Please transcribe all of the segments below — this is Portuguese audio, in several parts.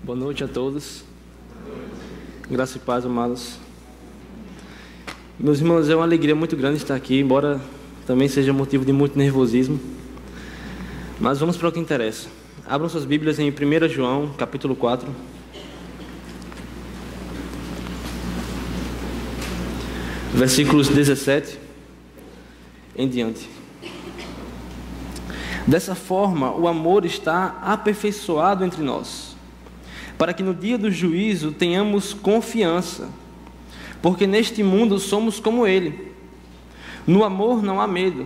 Boa noite a todos. Graça e paz, amados. Meus irmãos, é uma alegria muito grande estar aqui, embora também seja motivo de muito nervosismo. Mas vamos para o que interessa. Abram suas Bíblias em 1 João, capítulo 4. Versículos 17 em diante. Dessa forma, o amor está aperfeiçoado entre nós, para que no dia do juízo tenhamos confiança, porque neste mundo somos como Ele. No amor não há medo.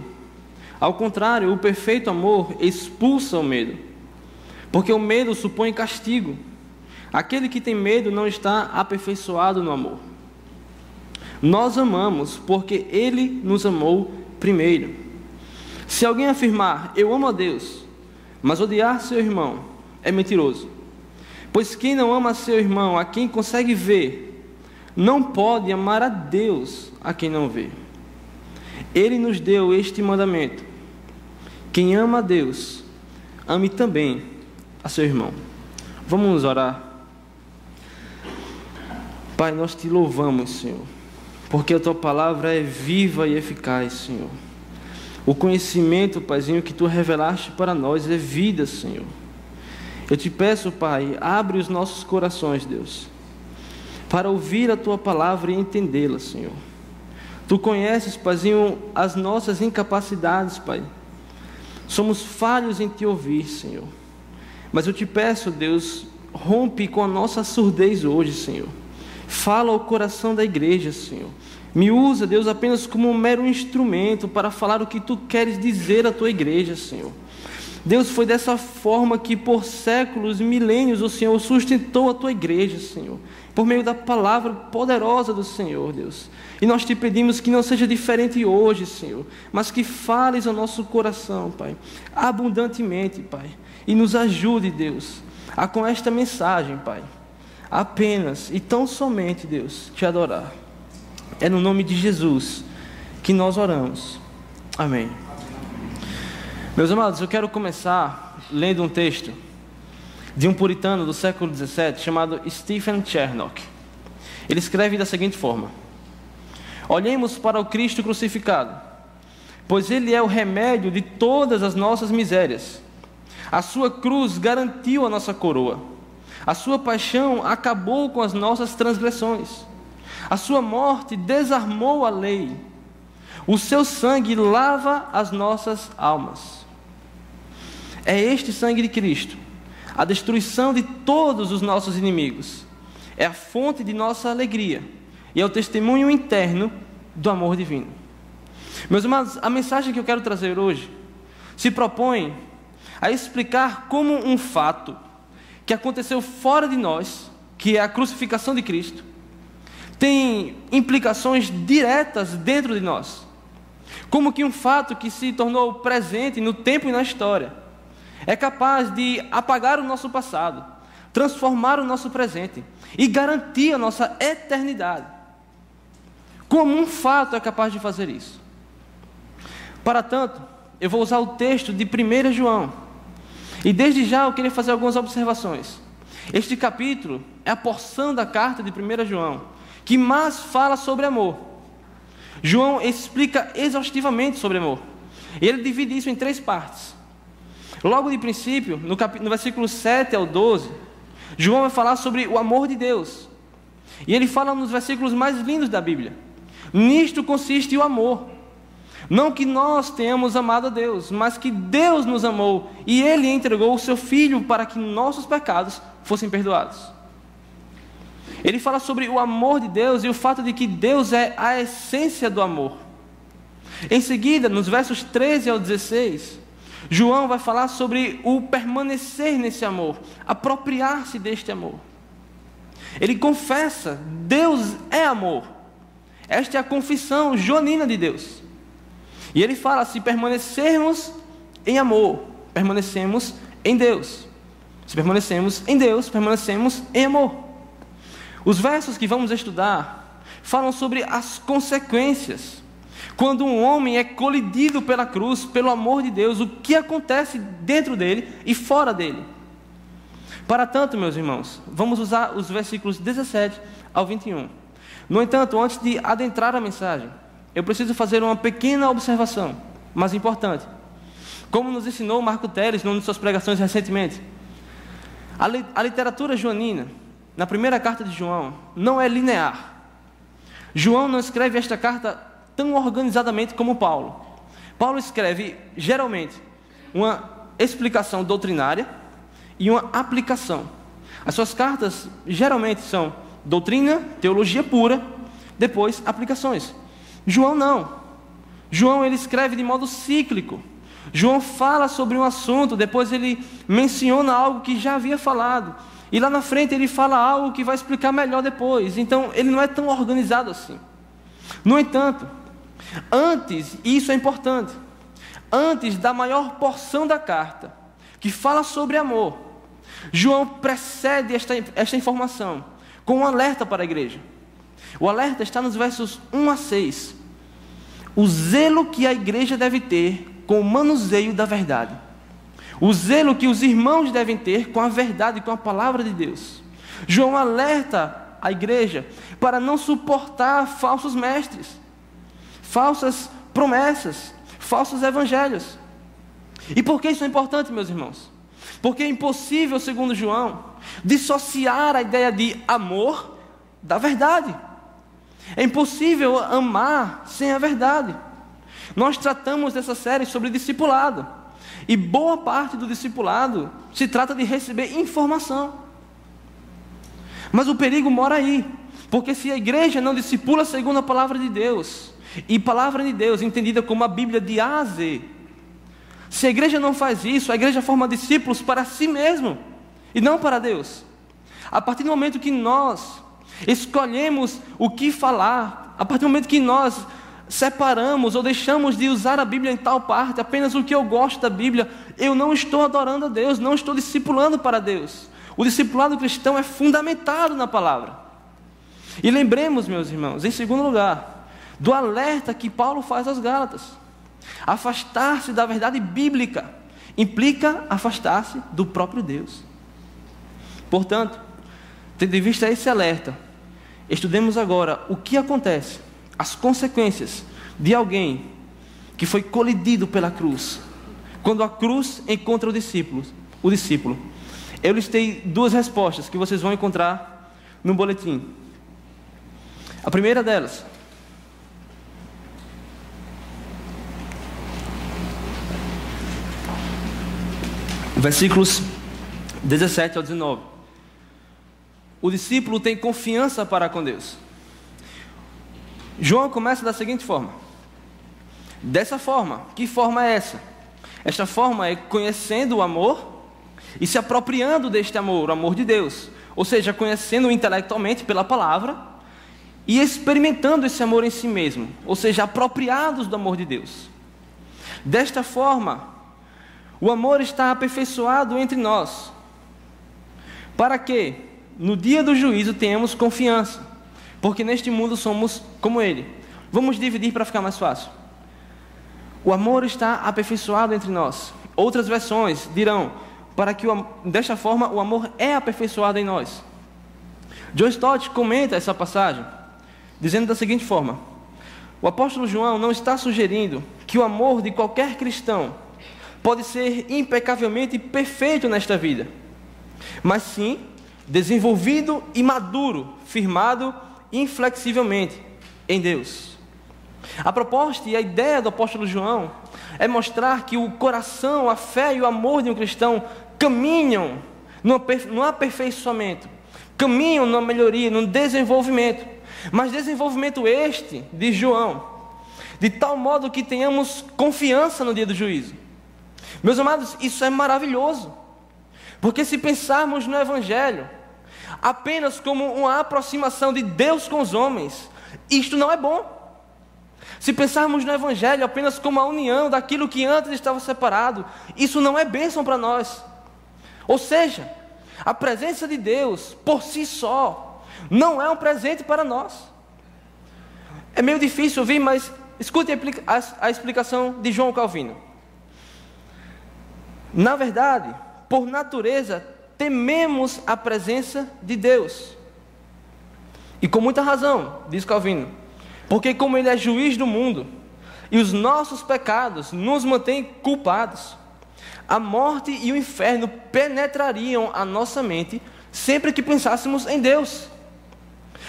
Ao contrário, o perfeito amor expulsa o medo, porque o medo supõe castigo. Aquele que tem medo não está aperfeiçoado no amor. Nós amamos porque Ele nos amou primeiro. Se alguém afirmar, eu amo a Deus, mas odiar seu irmão, é mentiroso. Pois quem não ama seu irmão, a quem consegue ver, não pode amar a Deus, a quem não vê. Ele nos deu este mandamento: quem ama a Deus, ame também a seu irmão. Vamos orar. Pai, nós te louvamos, Senhor, porque a tua palavra é viva e eficaz, Senhor. O conhecimento, Paizinho, que tu revelaste para nós é vida, Senhor. Eu te peço, Pai, abre os nossos corações, Deus, para ouvir a tua palavra e entendê-la, Senhor. Tu conheces, Paizinho, as nossas incapacidades, Pai. Somos falhos em te ouvir, Senhor. Mas eu te peço, Deus, rompe com a nossa surdez hoje, Senhor. Fala ao coração da igreja, Senhor. Me usa, Deus, apenas como um mero instrumento para falar o que tu queres dizer à tua igreja, Senhor. Deus, foi dessa forma que por séculos, milênios, o Senhor sustentou a tua igreja, Senhor, por meio da palavra poderosa do Senhor, Deus. E nós te pedimos que não seja diferente hoje, Senhor, mas que fales ao nosso coração, Pai, abundantemente, Pai, e nos ajude, Deus, a com esta mensagem, Pai, apenas e tão somente, Deus, te adorar. É no nome de Jesus que nós oramos. Amém. Meus amados, eu quero começar lendo um texto de um puritano do século XVII chamado Stephen Charnock. Ele escreve da seguinte forma: olhemos para o Cristo crucificado, pois Ele é o remédio de todas as nossas misérias. A sua cruz garantiu a nossa coroa. A sua paixão acabou com as nossas transgressões. A sua morte desarmou a lei. O seu sangue lava as nossas almas. É este sangue de Cristo, a destruição de todos os nossos inimigos. É a fonte de nossa alegria e é o testemunho interno do amor divino. Meus amados, a mensagem que eu quero trazer hoje se propõe a explicar como um fato que aconteceu fora de nós, que é a crucificação de Cristo, tem implicações diretas dentro de nós. Como que um fato que se tornou presente no tempo e na história é capaz de apagar o nosso passado, transformar o nosso presente e garantir a nossa eternidade. Como um fato é capaz de fazer isso? Para tanto, eu vou usar o texto de 1 João. E desde já eu queria fazer algumas observações. Este capítulo é a porção da carta de 1 João que mais fala sobre amor. João explica exaustivamente sobre amor. E ele divide isso em 3 partes. Logo de princípio, no versículo 7 ao 12, João vai falar sobre o amor de Deus. E ele fala nos versículos mais lindos da Bíblia: nisto consiste o amor. Não que nós tenhamos amado a Deus, mas que Deus nos amou e Ele entregou o seu Filho para que nossos pecados fossem perdoados. Ele fala sobre o amor de Deus e o fato de que Deus é a essência do amor. Em seguida, nos versos 13 ao 16, João vai falar sobre o permanecer nesse amor, apropriar-se deste amor. Ele confessa: Deus é amor. Esta é a confissão joanina de Deus. E ele fala: se permanecermos em amor, permanecemos em Deus. Se permanecemos em Deus, permanecemos em amor. Os versos que vamos estudar falam sobre as consequências. Quando um homem é colidido pela cruz, pelo amor de Deus, o que acontece dentro dele e fora dele. Para tanto, meus irmãos, vamos usar os versículos 17 ao 21. No entanto, antes de adentrar a mensagem, eu preciso fazer uma pequena observação, mas importante. Como nos ensinou Marco Teles numa de suas pregações recentemente, a literatura joanina, na primeira carta de João, não é linear. João não escreve esta carta tão organizadamente como Paulo. Paulo escreve, geralmente, uma explicação doutrinária e uma aplicação. As suas cartas, geralmente, são doutrina, teologia pura, depois aplicações. João não. João, ele escreve de modo cíclico. João fala sobre um assunto, depois ele menciona algo que já havia falado, e lá na frente ele fala algo que vai explicar melhor depois. Então ele não é tão organizado assim. No entanto, antes, e isso é importante, antes da maior porção da carta, que fala sobre amor, João precede esta informação com um alerta para a igreja. O alerta está nos versos 1 a 6. O zelo que a igreja deve ter com o manuseio da verdade. O zelo que os irmãos devem ter com a verdade, com a palavra de Deus. João alerta a igreja para não suportar falsos mestres, falsas promessas, falsos evangelhos. E por que isso é importante, meus irmãos? Porque é impossível, segundo João, dissociar a ideia de amor da verdade. É impossível amar sem a verdade. Nós tratamos dessa série sobre discipulado, e boa parte do discipulado se trata de receber informação. Mas o perigo mora aí, porque se a igreja não discipula segundo a palavra de Deus, e palavra de Deus entendida como a Bíblia de A a Z, se a igreja não faz isso, a igreja forma discípulos para si mesmo e não para Deus. A partir do momento que nós escolhemos o que falar, a partir do momento que nós separamos ou deixamos de usar a Bíblia em tal parte, apenas o que eu gosto da Bíblia, eu não estou adorando a Deus, não estou discipulando para Deus. O discipulado cristão é fundamentado na palavra. E lembremos, meus irmãos, em segundo lugar, do alerta que Paulo faz aos Gálatas. Afastar-se da verdade bíblica implica afastar-se do próprio Deus. Portanto, tendo em vista esse alerta, estudemos agora o que acontece, as consequências de alguém que foi colidido pela cruz, quando a cruz encontra o discípulo. Eu listei duas respostas que vocês vão encontrar no boletim. A primeira delas: versículos 17 ao 19. O discípulo tem confiança para com Deus. João começa da seguinte forma: dessa forma. Que forma é essa? Esta forma é conhecendo o amor e se apropriando deste amor, o amor de Deus. Ou seja, conhecendo intelectualmente pela palavra e experimentando esse amor em si mesmo. Ou seja, apropriados do amor de Deus. Desta forma, o amor está aperfeiçoado entre nós, para que no dia do juízo tenhamos confiança, porque neste mundo somos como Ele. Vamos dividir para ficar mais fácil. O amor está aperfeiçoado entre nós. Outras versões dirão, para que desta forma o amor é aperfeiçoado em nós. John Stott comenta essa passagem, dizendo da seguinte forma: o apóstolo João não está sugerindo que o amor de qualquer cristão pode ser impecavelmente perfeito nesta vida, mas sim desenvolvido e maduro, firmado inflexivelmente em Deus. A proposta e a ideia do apóstolo João é mostrar que o coração, a fé e o amor de um cristão caminham no aperfeiçoamento, caminham na melhoria, no desenvolvimento, mas desenvolvimento este, diz João, de tal modo que tenhamos confiança no dia do juízo. Meus amados, isso é maravilhoso, porque se pensarmos no Evangelho apenas como uma aproximação de Deus com os homens, isto não é bom. Se pensarmos no Evangelho apenas como a união daquilo que antes estava separado, isso não é bênção para nós. Ou seja, a presença de Deus por si só não é um presente para nós. É meio difícil ouvir, mas escute a explicação de João Calvino. Na verdade, por natureza, tememos a presença de Deus. E com muita razão, diz Calvino, porque como Ele é juiz do mundo, e os nossos pecados nos mantêm culpados, a morte e o inferno penetrariam a nossa mente sempre que pensássemos em Deus.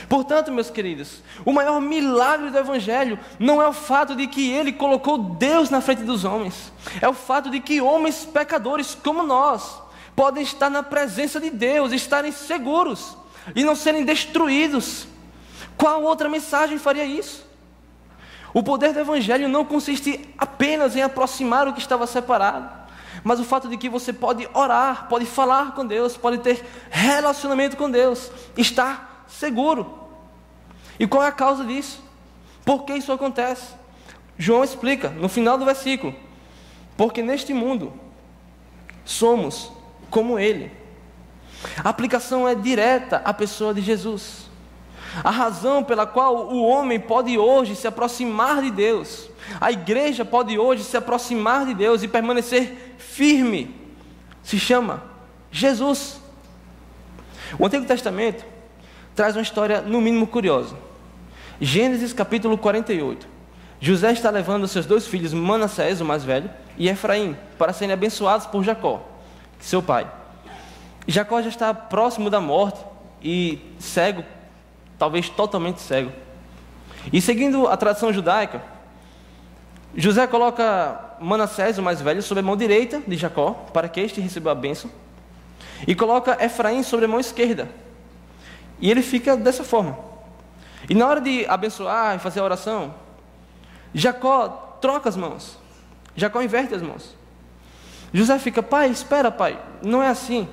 Portanto, meus queridos, o maior milagre do Evangelho não é o fato de que Ele colocou Deus na frente dos homens, é o fato de que homens pecadores como nós podem estar na presença de Deus, estarem seguros e não serem destruídos. Qual outra mensagem faria isso? O poder do Evangelho não consiste apenas em aproximar o que estava separado, mas o fato de que você pode orar, pode falar com Deus, pode ter relacionamento com Deus, estar seguro. E qual é a causa disso? Por que isso acontece? João explica no final do versículo: porque neste mundo somos como Ele. A aplicação é direta à pessoa de Jesus. A razão pela qual o homem pode hoje se aproximar de Deus, a igreja pode hoje se aproximar de Deus e permanecer firme, se chama Jesus. O Antigo Testamento traz uma história no mínimo curiosa. Gênesis capítulo 48. José está levando seus 2 filhos, Manassés, o mais velho, e Efraim, para serem abençoados por Jacó, seu pai. Jacó já está próximo da morte e cego, talvez totalmente cego. E seguindo a tradição judaica, José coloca Manassés, o mais velho, sobre a mão direita de Jacó, para que este receba a bênção, e coloca Efraim sobre a mão esquerda. E ele fica dessa forma. E na hora de abençoar e fazer a oração, Jacó troca as mãos. Jacó inverte as mãos. José fica: pai, espera, pai, não é assim.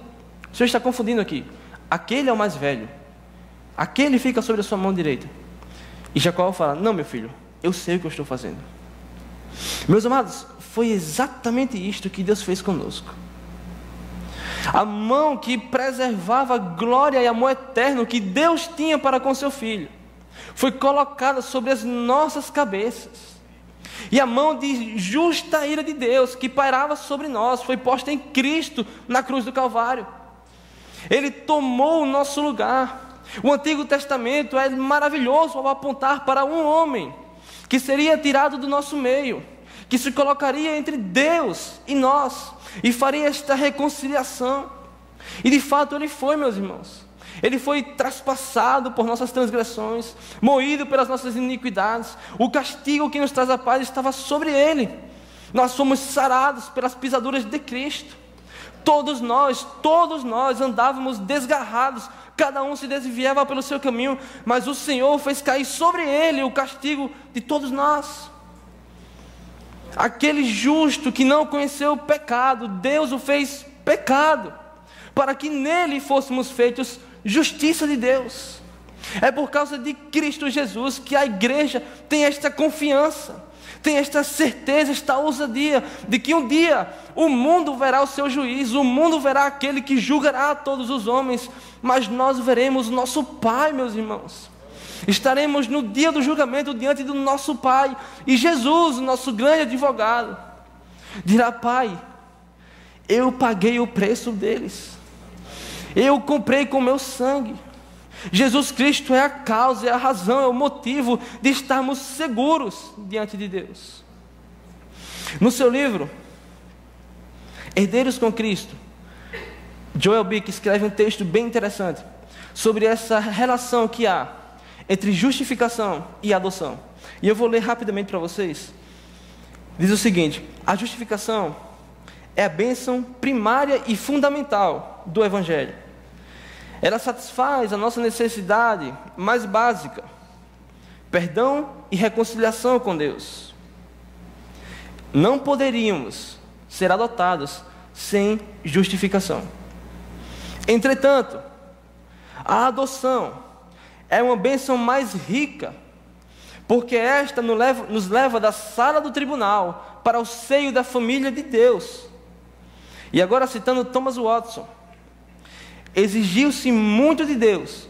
O senhor está confundindo aqui. Aquele é o mais velho. Aquele fica sobre a sua mão direita. E Jacó fala: não, meu filho, eu sei o que eu estou fazendo. Meus amados, foi exatamente isto que Deus fez conosco. A mão que preservava a glória e amor eterno que Deus tinha para com seu Filho foi colocada sobre as nossas cabeças. E a mão de justa ira de Deus que pairava sobre nós foi posta em Cristo na cruz do Calvário. Ele tomou o nosso lugar. O Antigo Testamento é maravilhoso ao apontar para um homem que seria tirado do nosso meio, que se colocaria entre Deus e nós e faria esta reconciliação. E de fato ele foi, meus irmãos. Ele foi traspassado por nossas transgressões, moído pelas nossas iniquidades. O castigo que nos traz a paz estava sobre ele. Nós fomos sarados pelas pisaduras de Cristo. Todos nós andávamos desgarrados, cada um se desviava pelo seu caminho, mas o Senhor fez cair sobre ele o castigo de todos nós. Aquele justo que não conheceu o pecado, Deus o fez pecado, para que nele fôssemos feitos justiça de Deus. É por causa de Cristo Jesus que a igreja tem esta confiança, tem esta certeza, esta ousadia, de que um dia o mundo verá o seu juízo, o mundo verá aquele que julgará todos os homens, mas nós veremos o nosso Pai, meus irmãos. Estaremos no dia do julgamento diante do nosso Pai, e Jesus, o nosso grande advogado, dirá: Pai, eu paguei o preço deles, eu comprei com meu sangue. Jesus Cristo é a causa, é a razão, é o motivo de estarmos seguros diante de Deus. No seu livro Herdeiros com Cristo, Joel Bick escreve um texto bem interessante sobre essa relação que há entre justificação e adoção. E eu vou ler rapidamente para vocês. Diz o seguinte: a justificação é a bênção primária e fundamental do Evangelho. Ela satisfaz a nossa necessidade mais básica: perdão e reconciliação com Deus. Não poderíamos ser adotados sem justificação. Entretanto, a adoção é uma bênção mais rica, porque esta nos leva da sala do tribunal para o seio da família de Deus. E agora, citando Thomas Watson: exigiu-se muito de Deus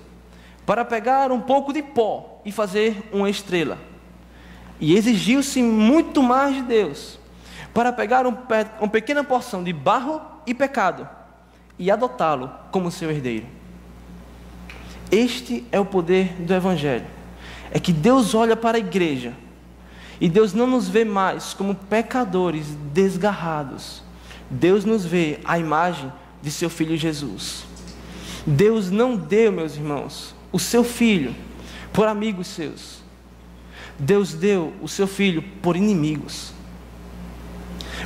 para pegar um pouco de pó e fazer uma estrela. E exigiu-se muito mais de Deus para pegar uma pequena porção de barro e pecado e adotá-lo como seu herdeiro. Este é o poder do Evangelho. É que Deus olha para a igreja e Deus não nos vê mais como pecadores desgarrados. Deus nos vê à imagem de seu Filho Jesus. Deus não deu, meus irmãos, o seu Filho por amigos seus. Deus deu o seu Filho por inimigos.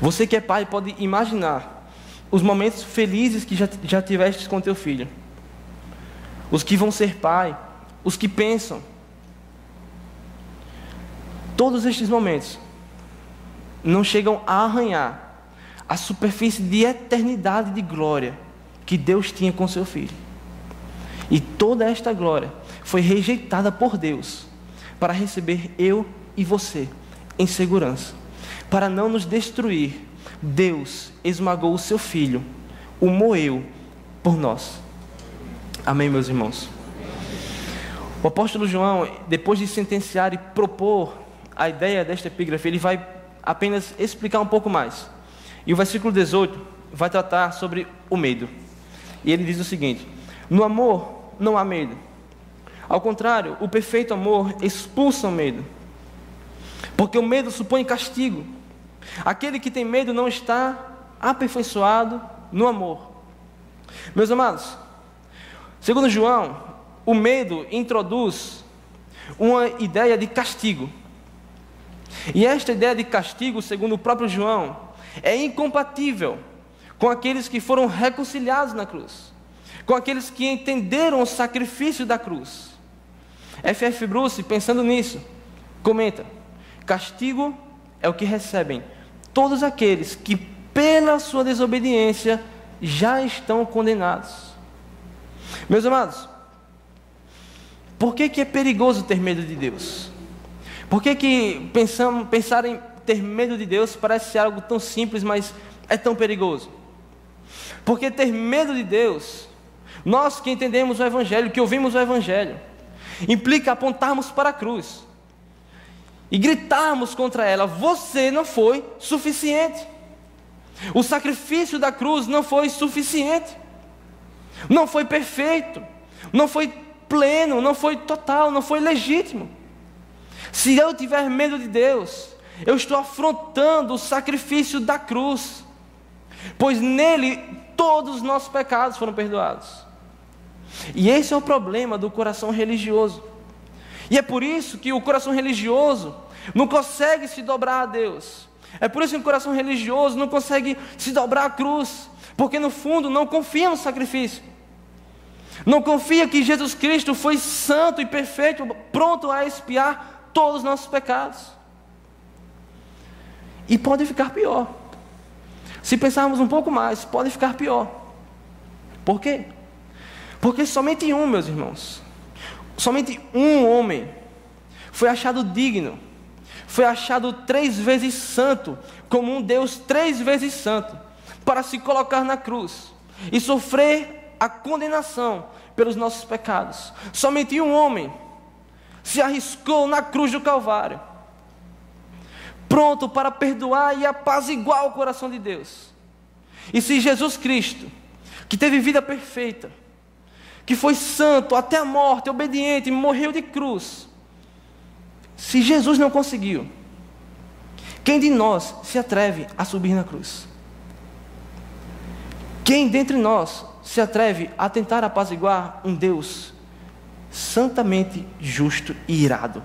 Você que é pai pode imaginar os momentos felizes que já tiveste com teu filho. Os que vão ser pai, os que pensam. Todos estes momentos não chegam a arranhar a superfície de eternidade de glória que Deus tinha com seu Filho. E toda esta glória foi rejeitada por Deus para receber eu e você em segurança. Para não nos destruir, Deus esmagou o seu Filho, o moeu por nós. Amém, meus irmãos? O apóstolo João, depois de sentenciar e propor a ideia desta epígrafe, ele vai apenas explicar um pouco mais. E o versículo 18 vai tratar sobre o medo. E ele diz o seguinte: no amor não há medo. Ao contrário, o perfeito amor expulsa o medo. Porque o medo supõe castigo. Aquele que tem medo não está aperfeiçoado no amor. Meus amados, segundo João, o medo introduz uma ideia de castigo. E esta ideia de castigo, segundo o próprio João, é incompatível com aqueles que foram reconciliados na cruz, com aqueles que entenderam o sacrifício da cruz. F.F. Bruce, pensando nisso, comenta: castigo é o que recebem todos aqueles que, pela sua desobediência, já estão condenados. Meus amados, por que é perigoso ter medo de Deus? Por que pensar em ter medo de Deus parece ser algo tão simples, mas é tão perigoso? Porque ter medo de Deus, nós que entendemos o Evangelho, que ouvimos o Evangelho, implica apontarmos para a cruz e gritarmos contra ela: você não foi suficiente. O sacrifício da cruz não foi suficiente, não foi perfeito, não foi pleno, não foi total, não foi legítimo. Se eu tiver medo de Deus, eu estou afrontando o sacrifício da cruz, pois nele todos os nossos pecados foram perdoados. E esse é o problema do coração religioso. E é por isso que o coração religioso não consegue se dobrar a Deus. É por isso que o coração religioso não consegue se dobrar à cruz, porque no fundo não confia no sacrifício. Não confia que Jesus Cristo foi santo e perfeito, pronto a expiar todos os nossos pecados. E pode ficar pior. Se pensarmos um pouco mais, pode ficar pior. Por quê? Porque somente um, meus irmãos, somente um homem foi achado digno, foi achado 3 vezes santo, como um Deus 3 vezes santo, para se colocar na cruz e sofrer a condenação pelos nossos pecados. Somente um homem se arriscou na cruz do Calvário, pronto para perdoar e apaziguar o coração de Deus. E se Jesus Cristo, que teve vida perfeita, que foi santo até a morte, obediente, morreu de cruz, se Jesus não conseguiu, quem de nós se atreve a subir na cruz? Quem dentre nós se atreve a tentar apaziguar um Deus santamente justo e irado?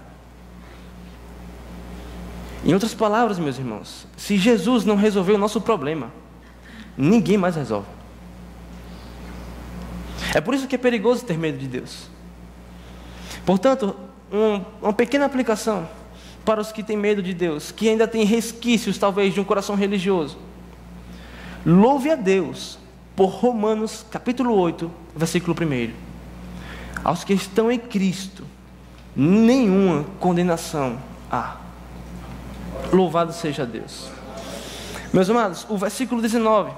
Em outras palavras, meus irmãos, se Jesus não resolveu o nosso problema, ninguém mais resolve. É por isso que é perigoso ter medo de Deus. Portanto, uma pequena aplicação para os que têm medo de Deus, que ainda têm resquícios talvez de um coração religioso. Louve a Deus por Romanos capítulo 8, versículo 1. Aos que estão em Cristo, nenhuma condenação há. Louvado seja Deus. Meus amados, o versículo 19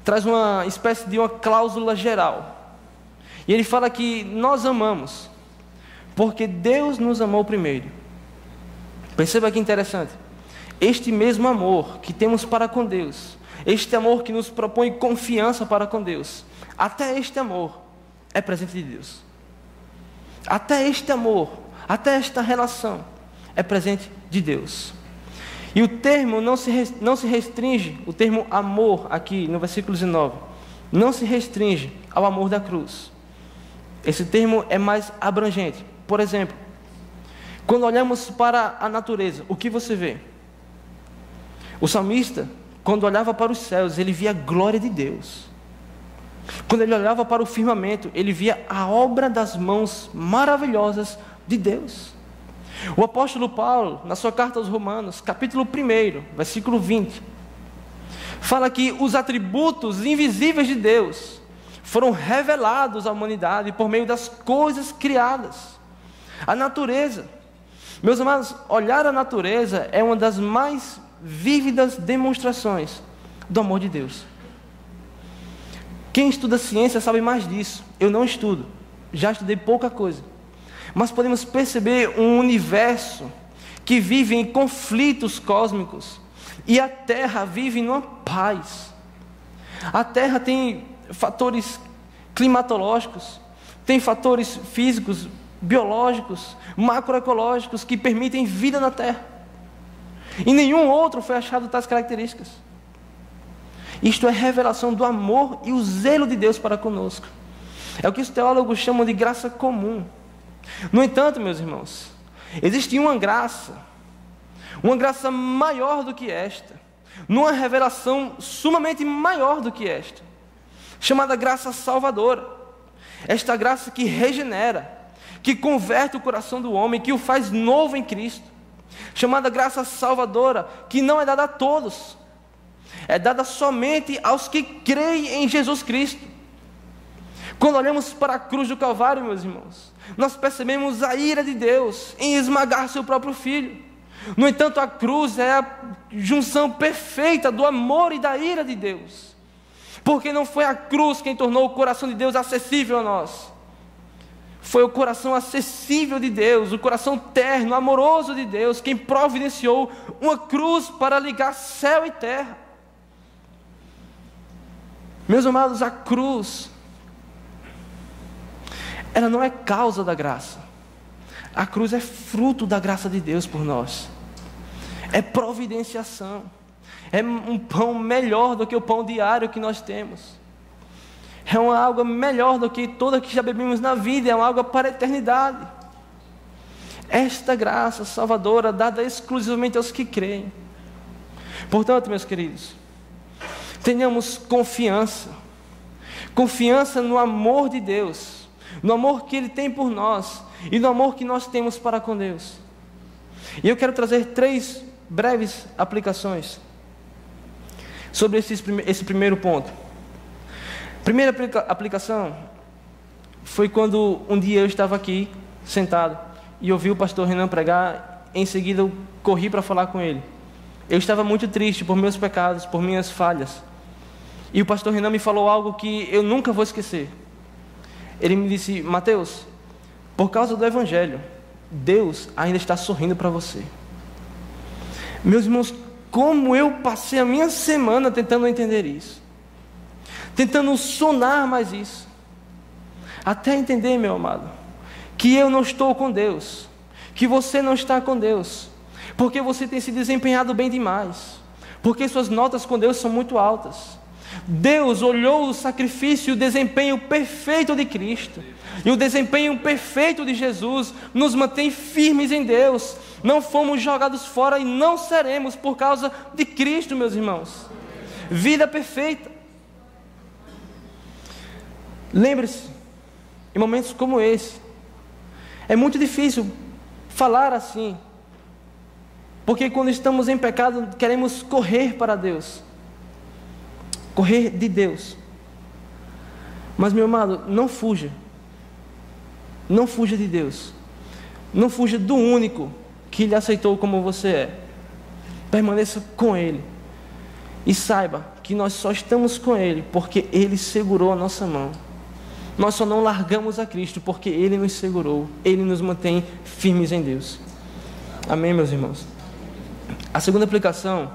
traz uma espécie de uma cláusula geral. E ele fala que nós amamos porque Deus nos amou primeiro. Perceba que interessante. Este mesmo amor que temos para com Deus este amor que nos propõe confiança para com Deus, até este amor é presente de Deus. Até este amor, até esta relação é presente de Deus. E o termo não se restringe, o termo amor aqui no versículo 19, não se restringe ao amor da cruz. Esse termo é mais abrangente. Por exemplo, quando olhamos para a natureza, o que você vê? O salmista, quando olhava para os céus, ele via a glória de Deus. Quando ele olhava para o firmamento, ele via a obra das mãos maravilhosas de Deus. O apóstolo Paulo, na sua carta aos Romanos, capítulo 1, versículo 20, fala que os atributos invisíveis de Deus foram revelados à humanidade por meio das coisas criadas. A natureza. Meus amados, olhar a natureza é uma das mais vívidas demonstrações do amor de Deus. Quem estuda ciência sabe mais disso. Eu não estudo, já estudei pouca coisa. Mas podemos perceber um universo que vive em conflitos cósmicos. E a Terra vive numa paz. A Terra tem fatores climatológicos, tem fatores físicos, biológicos, macroecológicos que permitem vida na Terra. E nenhum outro foi achado tais características. Isto é revelação do amor e o zelo de Deus para conosco. É o que os teólogos chamam de graça comum. No entanto, meus irmãos, existe uma graça maior do que esta, numa revelação sumamente maior do que esta, chamada graça salvadora. Esta graça que regenera, que converte o coração do homem, que o faz novo em Cristo, chamada graça salvadora, que não é dada a todos, é dada somente aos que creem em Jesus Cristo. Quando olhamos para a cruz do Calvário, meus irmãos, nós percebemos a ira de Deus em esmagar seu próprio Filho. No entanto, a cruz é a junção perfeita do amor e da ira de Deus, porque não foi a cruz quem tornou o coração de Deus acessível a nós. Foi o coração acessível de Deus, o coração terno, amoroso de Deus, quem providenciou uma cruz para ligar céu e terra. Meus amados, a cruz, ela não é causa da graça. A cruz é fruto da graça de Deus por nós. É providenciação. É um pão melhor do que o pão diário que nós temos. É uma água melhor do que toda que já bebemos na vida. É uma água para a eternidade. Esta graça salvadora dada exclusivamente aos que creem. Portanto, meus queridos, tenhamos confiança. Confiança no amor de Deus, no amor que Ele tem por nós e no amor que nós temos para com Deus. E eu quero trazer 3 breves aplicações sobre esse primeiro ponto. Primeira aplicação foi quando um dia eu estava aqui sentado e ouvi o pastor Renan pregar. Em seguida eu corri para falar com ele. Eu estava muito triste por meus pecados, por minhas falhas. E o pastor Renan me falou algo que eu nunca vou esquecer. Ele me disse: Mateus, por causa do Evangelho, Deus ainda está sorrindo para você. Meus irmãos, como eu passei a minha semana tentando entender isso, tentando sonar mais isso, até entender, meu amado, que eu não estou com Deus, que você não está com Deus, porque você tem se desempenhado bem demais, porque suas notas com Deus são muito altas. Deus olhou o sacrifício e o desempenho perfeito de Cristo, e o desempenho perfeito de Jesus nos mantém firmes em Deus. Não fomos jogados fora e não seremos por causa de Cristo, meus irmãos. Vida perfeita. Lembre-se, em momentos como esse, é muito difícil falar assim, porque quando estamos em pecado queremos correr para Deus, correr de Deus. Mas, meu amado, não fuja. Não fuja de Deus. Não fuja do único que Ele aceitou como você é. Permaneça com Ele. E saiba que nós só estamos com Ele porque Ele segurou a nossa mão. Nós só não largamos a Cristo porque Ele nos segurou. Ele nos mantém firmes em Deus. Amém, meus irmãos? A segunda aplicação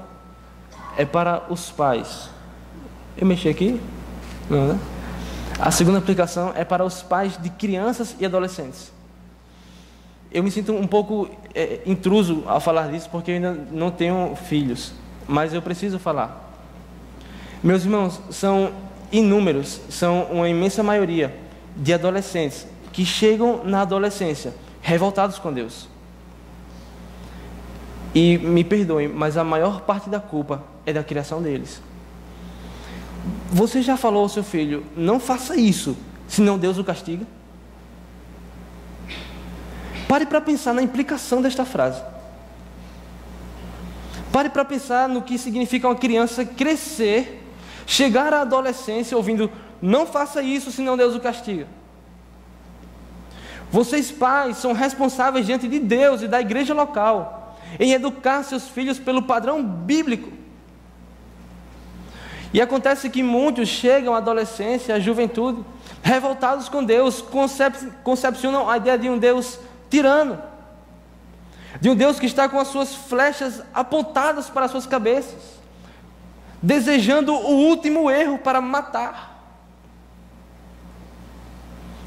é para os pais. Eu mexi aqui? Não, né? A segunda aplicação é para os pais de crianças e adolescentes. Eu me sinto um pouco intruso ao falar disso, porque eu ainda não tenho filhos, mas eu preciso falar. Meus irmãos, são inúmeros, são uma imensa maioria de adolescentes que chegam na adolescência revoltados com Deus. E me perdoem, mas a maior parte da culpa é da criação deles. Você já falou ao seu filho, não faça isso, senão Deus o castiga? Pare para pensar na implicação desta frase. Pare para pensar no que significa uma criança crescer, chegar à adolescência ouvindo, não faça isso, senão Deus o castiga. Vocês pais são responsáveis diante de Deus e da igreja local em educar seus filhos pelo padrão bíblico. E acontece que muitos chegam à adolescência, à juventude, revoltados com Deus, concepcionam a ideia de um Deus tirano, de um Deus que está com as suas flechas apontadas para as suas cabeças, desejando o último erro para matar.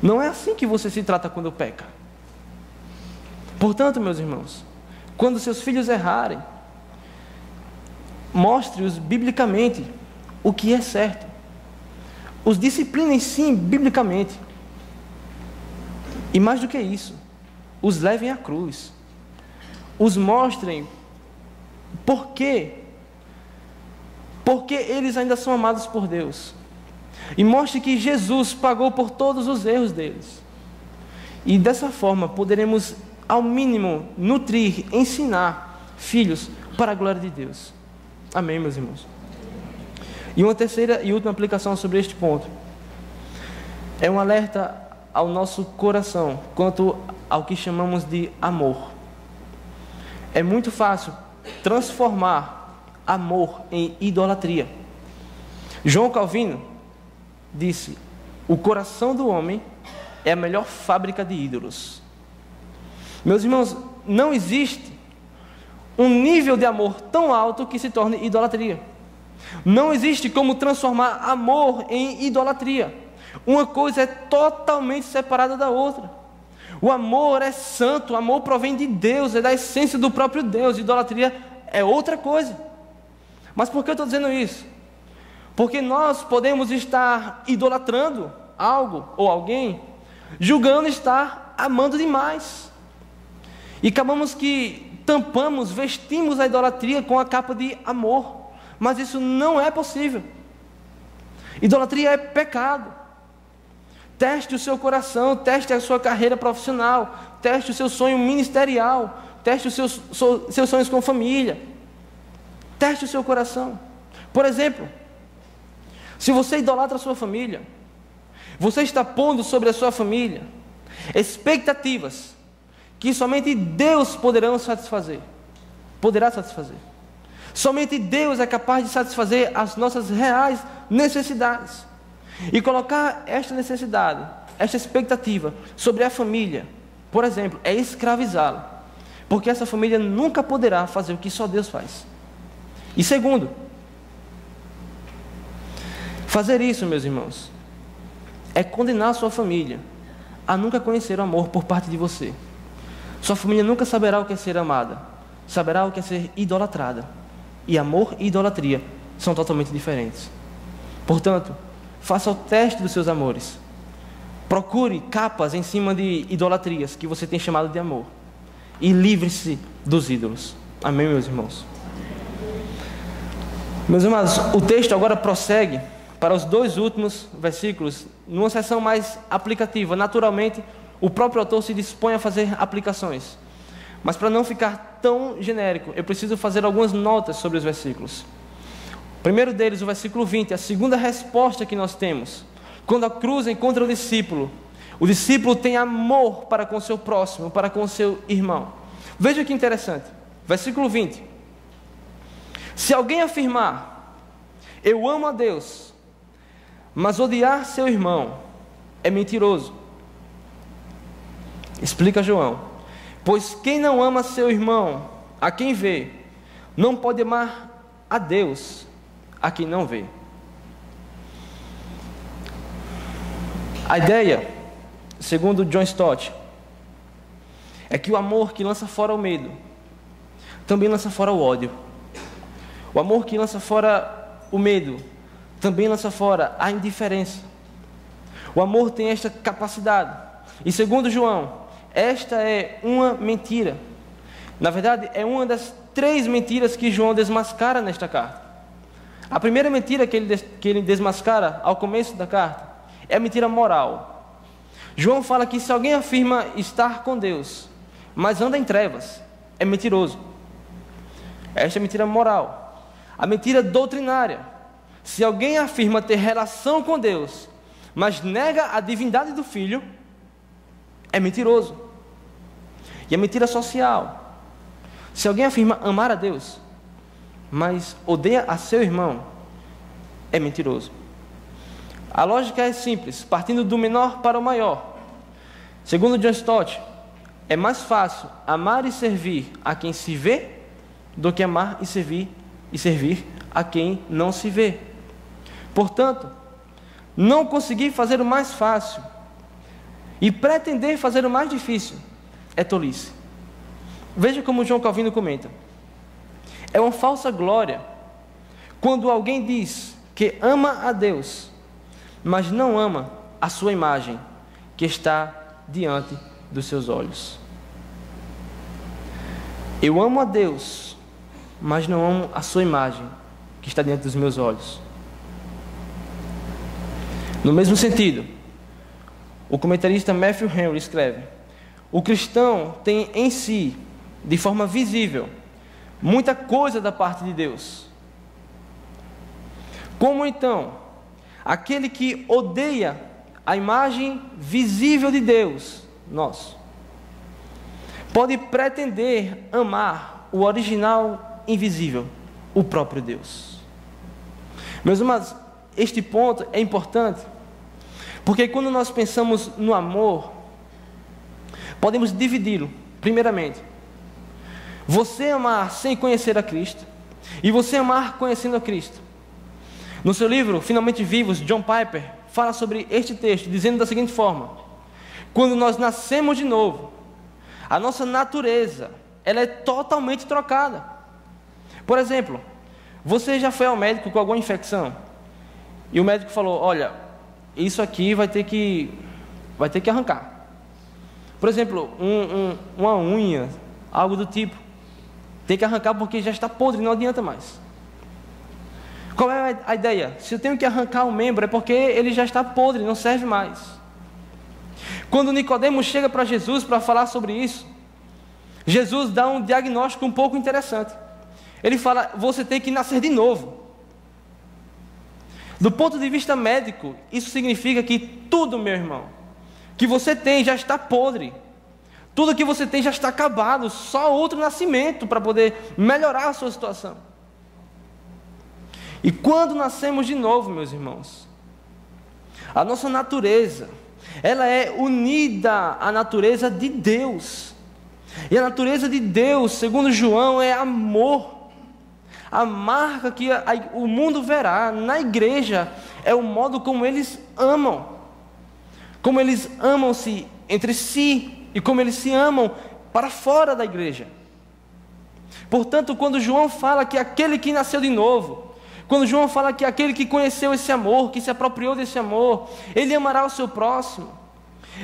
Não é assim que você se trata quando peca. Portanto, meus irmãos, quando seus filhos errarem, mostre-os biblicamente o que é certo. Os disciplinem sim, biblicamente. E mais do que isso, os levem à cruz. Os mostrem porque eles ainda são amados por Deus. E mostre que Jesus pagou por todos os erros deles. E dessa forma poderemos, ao mínimo, nutrir, ensinar filhos para a glória de Deus. Amém, meus irmãos? E uma terceira e última aplicação sobre este ponto é um alerta ao nosso coração quanto ao que chamamos de amor. É muito fácil transformar amor em idolatria. João Calvino disse: o coração do homem é a melhor fábrica de ídolos. Meus irmãos, não existe um nível de amor tão alto que se torne idolatria. Não existe como transformar amor em idolatria. Uma coisa é totalmente separada da outra. O amor é santo, o amor provém de Deus, é da essência do próprio Deus. Idolatria é outra coisa. Mas por que eu estou dizendo isso? Porque nós podemos estar idolatrando algo ou alguém, julgando estar amando demais. E acabamos que tampamos, vestimos a idolatria com a capa de amor. Mas isso não é possível. Idolatria é pecado. Teste o seu coração, teste a sua carreira profissional, teste o seu sonho ministerial, teste os seus sonhos com família. Teste o seu coração. Por exemplo, se você idolatra a sua família, você está pondo sobre a sua família expectativas que somente Deus poderá satisfazer. Somente Deus é capaz de satisfazer as nossas reais necessidades. E colocar esta necessidade, esta expectativa sobre a família, por exemplo, é escravizá-la. Porque essa família nunca poderá fazer o que só Deus faz. E segundo, fazer isso, meus irmãos, é condenar a sua família a nunca conhecer o amor por parte de você. Sua família nunca saberá o que é ser amada, saberá o que é ser idolatrada. E amor e idolatria são totalmente diferentes. Portanto, faça o teste dos seus amores. Procure capas em cima de idolatrias que você tem chamado de amor. E livre-se dos ídolos. Amém, meus irmãos? Meus amados, o texto agora prossegue para os 2 últimos versículos, numa seção mais aplicativa. Naturalmente, o próprio autor se dispõe a fazer aplicações. Mas para não ficar tão genérico, eu preciso fazer algumas notas sobre os versículos. O primeiro deles, o versículo 20, a segunda resposta que nós temos. Quando a cruz encontra o discípulo tem amor para com o seu próximo, para com o seu irmão. Veja que interessante, versículo 20. Se alguém afirmar, eu amo a Deus, mas odiar seu irmão, é mentiroso. Explica João. Pois quem não ama seu irmão, a quem vê, não pode amar a Deus, a quem não vê. A ideia, segundo John Stott, é que o amor que lança fora o medo também lança fora o ódio. O amor que lança fora o medo também lança fora a indiferença. O amor tem esta capacidade. E segundo João, esta é uma mentira. Na verdade, é uma das 3 mentiras que João desmascara nesta carta. A primeira mentira que ele desmascara ao começo da carta é a mentira moral. João fala que se alguém afirma estar com Deus, mas anda em trevas, é mentiroso. Esta é a mentira moral. A mentira doutrinária: se alguém afirma ter relação com Deus, mas nega a divindade do Filho, é mentiroso. E a mentira social: se alguém afirma amar a Deus, mas odeia a seu irmão, é mentiroso. A lógica é simples, partindo do menor para o maior. Segundo John Stott, é mais fácil amar e servir a quem se vê do que amar e servir a quem não se vê. Portanto, não conseguir fazer o mais fácil e pretender fazer o mais difícil é tolice. Veja como João Calvino comenta: é uma falsa glória quando alguém diz que ama a Deus, mas não ama a sua imagem que está diante dos seus olhos. Eu amo a Deus, mas não amo a sua imagem que está diante dos meus olhos. No mesmo sentido, o comentarista Matthew Henry escreve: o cristão tem em si, de forma visível, muita coisa da parte de Deus. Como então, aquele que odeia a imagem visível de Deus, nosso, pode pretender amar o original invisível, o próprio Deus? Meus irmãos, este ponto é importante, porque quando nós pensamos no amor, podemos dividi-lo. Primeiramente, você amar sem conhecer a Cristo, e você amar conhecendo a Cristo. No seu livro Finalmente Vivos, John Piper fala sobre este texto, dizendo da seguinte forma: quando nós nascemos de novo, a nossa natureza, ela é totalmente trocada. Por exemplo, você já foi ao médico com alguma infecção, e o médico falou: olha, isso aqui vai ter que arrancar. Por exemplo, uma unha, algo do tipo, tem que arrancar porque já está podre, não adianta mais. Qual é a ideia? Se eu tenho que arrancar um membro, é porque ele já está podre, não serve mais. Quando Nicodemo chega para Jesus para falar sobre isso, Jesus dá um diagnóstico um pouco interessante. Ele fala: você tem que nascer de novo. Do ponto de vista médico, isso significa que tudo, meu irmão, que você tem já está podre. Tudo que você tem já está acabado. Só outro nascimento para poder melhorar a sua situação. E quando nascemos de novo, meus irmãos, a nossa natureza, ela é unida à natureza de Deus. E a natureza de Deus, segundo João, é amor. A marca que o mundo verá na igreja é o modo como eles amam. Como eles amam-se entre si e como eles se amam para fora da igreja. Portanto, quando João fala que aquele que nasceu de novo, quando João fala que aquele que conheceu esse amor, que se apropriou desse amor, ele amará o seu próximo,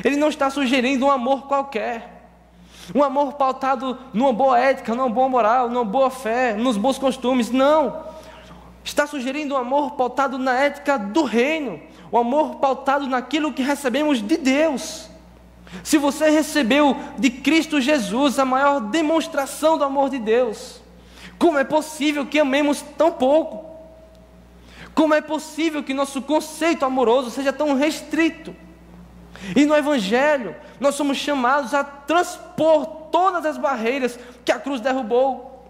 ele não está sugerindo um amor qualquer. Um amor pautado numa boa ética, numa boa moral, numa boa fé, nos bons costumes. Não. Está sugerindo um amor pautado na ética do reino. Um amor pautado naquilo que recebemos de Deus. Se você recebeu de Cristo Jesus a maior demonstração do amor de Deus, como é possível que amemos tão pouco? Como é possível que nosso conceito amoroso seja tão restrito? E no Evangelho, nós somos chamados a transpor todas as barreiras que a cruz derrubou.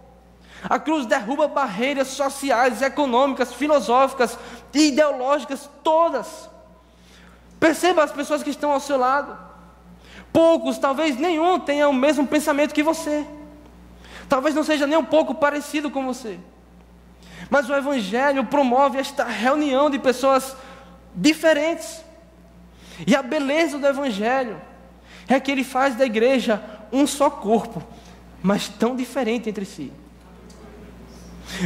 A cruz derruba barreiras sociais, econômicas, filosóficas e ideológicas, todas. Perceba as pessoas que estão ao seu lado. Poucos, talvez nenhum, tenha o mesmo pensamento que você. Talvez não seja nem um pouco parecido com você. Mas o Evangelho promove esta reunião de pessoas diferentes. E a beleza do Evangelho é que ele faz da igreja um só corpo, mas tão diferente entre si.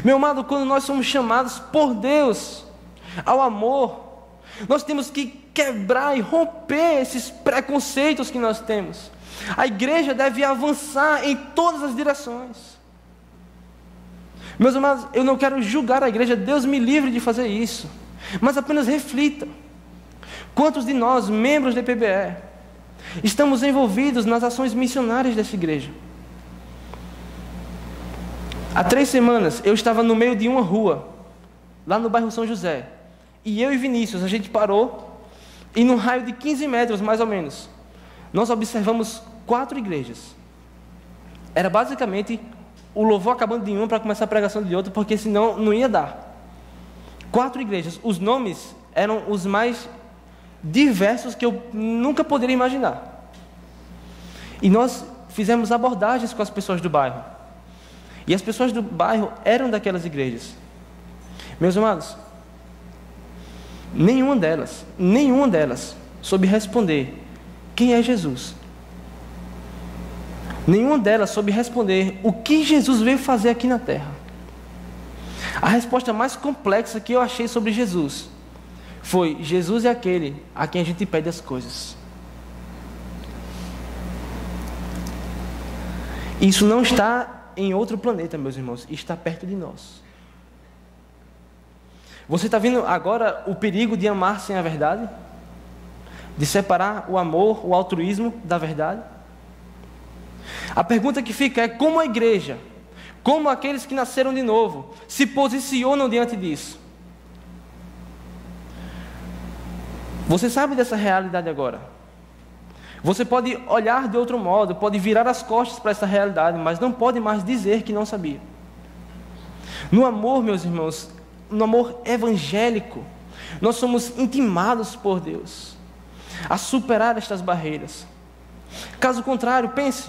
Meu amado, quando nós somos chamados por Deus ao amor, nós temos que quebrar e romper esses preconceitos que nós temos. A igreja deve avançar em todas as direções. Meus amados, eu não quero julgar a igreja, Deus me livre de fazer isso, mas apenas reflita. Quantos de nós, membros da PBE, estamos envolvidos nas ações missionárias dessa igreja? Há 3 semanas, eu estava no meio de uma rua, lá no bairro São José, e eu e Vinícius, a gente parou, e num raio de 15 metros, mais ou menos, nós observamos 4 igrejas. Era basicamente o louvor acabando de uma para começar a pregação de outra, porque senão não ia dar. 4 igrejas, os nomes eram os mais diversos que eu nunca poderia imaginar. E nós fizemos abordagens com as pessoas do bairro. E as pessoas do bairro eram daquelas igrejas. Meus amados, nenhuma delas soube responder quem é Jesus. Nenhuma delas soube responder o que Jesus veio fazer aqui na terra. A resposta mais complexa que eu achei sobre Jesus foi: Jesus é aquele a quem a gente pede as coisas. Isso não está em outro planeta, meus irmãos, está perto de nós. Você está vendo agora o perigo de amar sem a verdade? De separar o amor, o altruísmo da verdade? A pergunta que fica é: como a igreja, como aqueles que nasceram de novo, se posicionam diante disso? Você sabe dessa realidade agora. Você pode olhar de outro modo, pode virar as costas para essa realidade, mas não pode mais dizer que não sabia. No amor, meus irmãos, no amor evangélico, nós somos intimados por Deus a superar estas barreiras. Caso contrário, pense,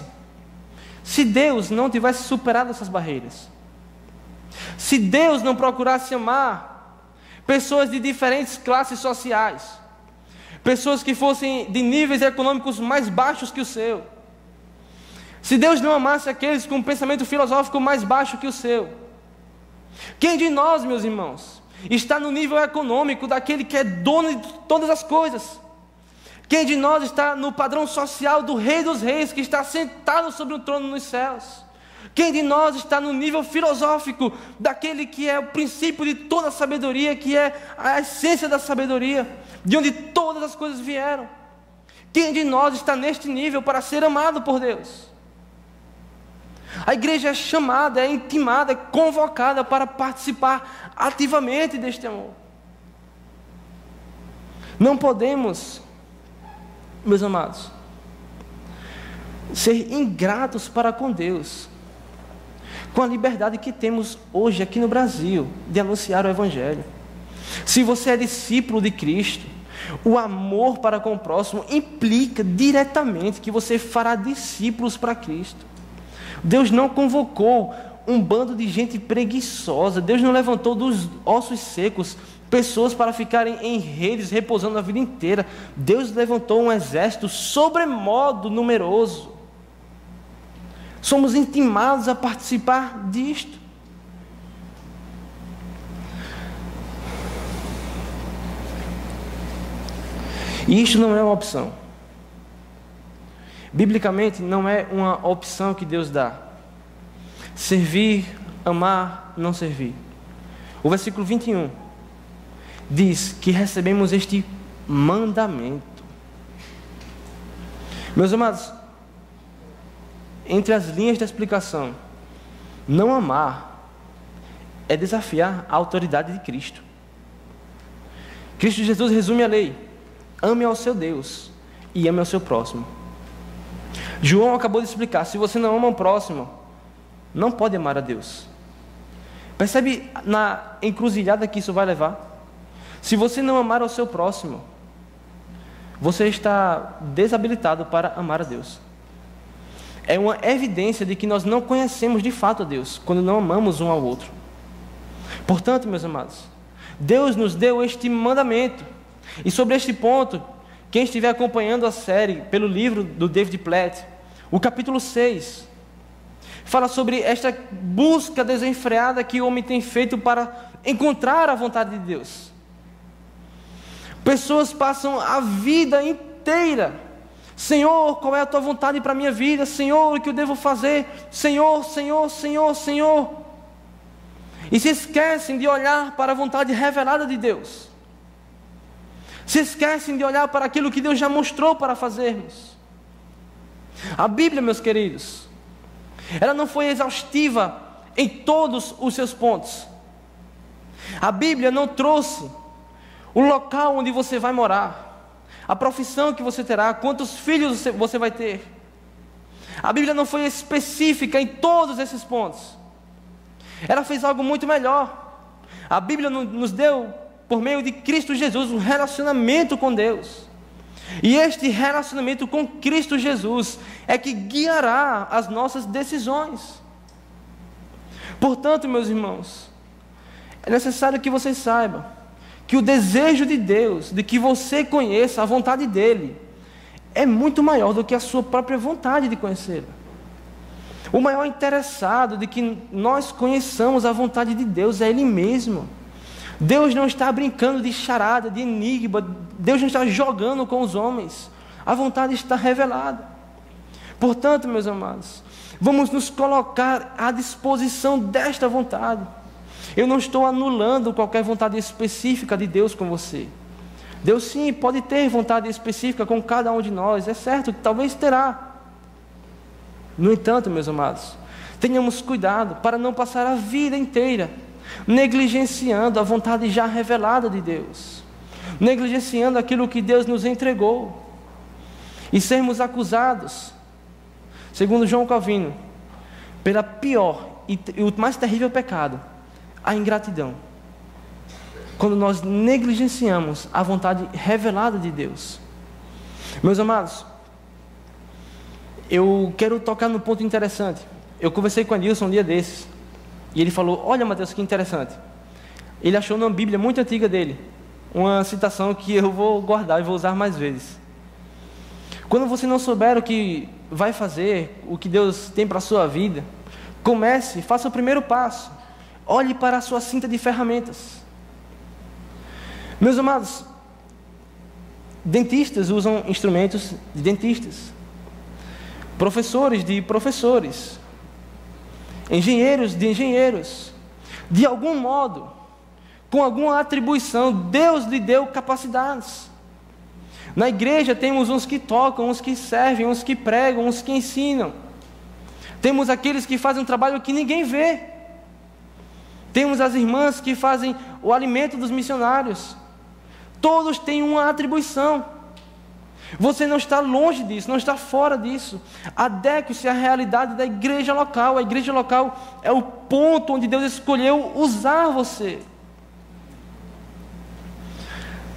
se Deus não tivesse superado essas barreiras, se Deus não procurasse amar pessoas de diferentes classes sociais, pessoas que fossem de níveis econômicos mais baixos que o seu, se Deus não amasse aqueles com um pensamento filosófico mais baixo que o seu, quem de nós, meus irmãos, está no nível econômico daquele que é dono de todas as coisas? Quem de nós está no padrão social do Rei dos Reis, que está sentado sobre o trono nos céus? Quem de nós está no nível filosófico daquele que é o princípio de toda a sabedoria, que é a essência da sabedoria, de onde todas as coisas vieram? Quem de nós está neste nível para ser amado por Deus? A igreja é chamada, é intimada, é convocada para participar ativamente deste amor. Não podemos, meus amados, ser ingratos para com Deus, com a liberdade que temos hoje aqui no Brasil, de anunciar o Evangelho. Se você é discípulo de Cristo, o amor para com o próximo implica diretamente que você fará discípulos para Cristo. Deus não convocou um bando de gente preguiçosa, Deus não levantou dos ossos secos pessoas para ficarem em redes repousando a vida inteira. Deus levantou um exército sobremodo numeroso. Somos intimados a participar disto. E isto não é uma opção. Biblicamente, não é uma opção que Deus dá. Servir, amar, não servir. O versículo 21 diz que recebemos este mandamento. Meus amados, entre as linhas da explicação, não amar é desafiar a autoridade de Cristo. Cristo Jesus resume a lei: ame ao seu Deus e ame ao seu próximo. João acabou de explicar: se você não ama o próximo, não pode amar a Deus. Percebe na encruzilhada que isso vai levar? Se você não amar ao seu próximo, você está desabilitado para amar a Deus. É uma evidência de que nós não conhecemos de fato a Deus, quando não amamos um ao outro. Portanto, meus amados, Deus nos deu este mandamento. E sobre este ponto, quem estiver acompanhando a série pelo livro do David Platt, o capítulo 6, fala sobre esta busca desenfreada que o homem tem feito para encontrar a vontade de Deus. Pessoas passam a vida inteira: Senhor, qual é a tua vontade para a minha vida? Senhor, o que eu devo fazer? Senhor, Senhor, Senhor, Senhor. E se esquecem de olhar para a vontade revelada de Deus. Se esquecem de olhar para aquilo que Deus já mostrou para fazermos. A Bíblia, meus queridos, ela não foi exaustiva em todos os seus pontos. A Bíblia não trouxe o local onde você vai morar, a profissão que você terá, quantos filhos você vai ter. A Bíblia não foi específica em todos esses pontos. Ela fez algo muito melhor. A Bíblia nos deu, por meio de Cristo Jesus, um relacionamento com Deus. E este relacionamento com Cristo Jesus é que guiará as nossas decisões. Portanto, meus irmãos, é necessário que vocês saibam que o desejo de Deus, de que você conheça a vontade dEle, é muito maior do que a sua própria vontade de conhecê-la. O maior interessado de que nós conheçamos a vontade de Deus é Ele mesmo. Deus não está brincando de charada, de enigma. Deus não está jogando com os homens. A vontade está revelada. Portanto, meus amados, vamos nos colocar à disposição desta vontade. Eu não estou anulando qualquer vontade específica de Deus com você. Deus sim pode ter vontade específica com cada um de nós. É certo, talvez terá. No entanto, meus amados, tenhamos cuidado para não passar a vida inteira negligenciando a vontade já revelada de Deus, negligenciando aquilo que Deus nos entregou, e sermos acusados, segundo João Calvino, pela pior e o mais terrível pecado, a ingratidão. Quando nós negligenciamos a vontade revelada de Deus. Meus amados, eu quero tocar num ponto interessante. Eu conversei com o Adilson um dia desses, e ele falou: olha, Mateus, que interessante. Ele achou numa Bíblia muito antiga dele uma citação que eu vou guardar e vou usar mais vezes. Quando você não souber o que vai fazer, o que Deus tem para a sua vida, comece, faça o primeiro passo. Olhe para a sua cinta de ferramentas. Meus amados, dentistas usam instrumentos de dentistas, professores de professores, engenheiros de engenheiros. De algum modo, com alguma atribuição, Deus lhe deu capacidades. Na igreja temos uns que tocam, uns que servem, uns que pregam, uns que ensinam. Temos aqueles que fazem um trabalho que ninguém vê. Temos as irmãs que fazem o alimento dos missionários. Todos têm uma atribuição. Você não está longe disso, não está fora disso. Adeque-se à realidade da igreja local. A igreja local é o ponto onde Deus escolheu usar você.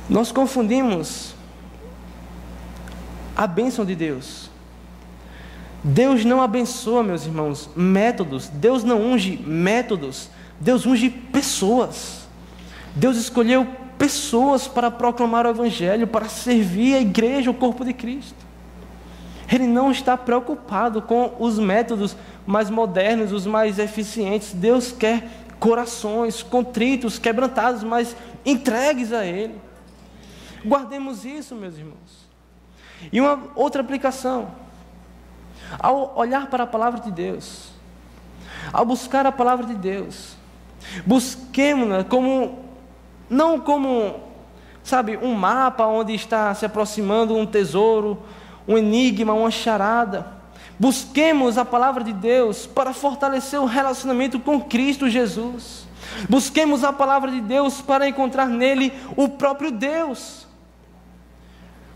Nós confundimos a bênção de Deus. Deus não abençoa, meus irmãos, métodos. Deus não unge métodos. Deus unge pessoas. Deus escolheu pessoas para proclamar o Evangelho, para servir a igreja, o corpo de Cristo. Ele não está preocupado com os métodos mais modernos, os mais eficientes. Deus quer corações contritos, quebrantados, mas entregues a Ele. Guardemos isso, meus irmãos. E uma outra aplicação: ao olhar para a palavra de Deus, ao buscar a palavra de Deus, busquemos-na não como, sabe, um mapa onde está se aproximando um tesouro, um enigma, uma charada. Busquemos a palavra de Deus para fortalecer o relacionamento com Cristo Jesus. Busquemos a palavra de Deus para encontrar nele o próprio Deus.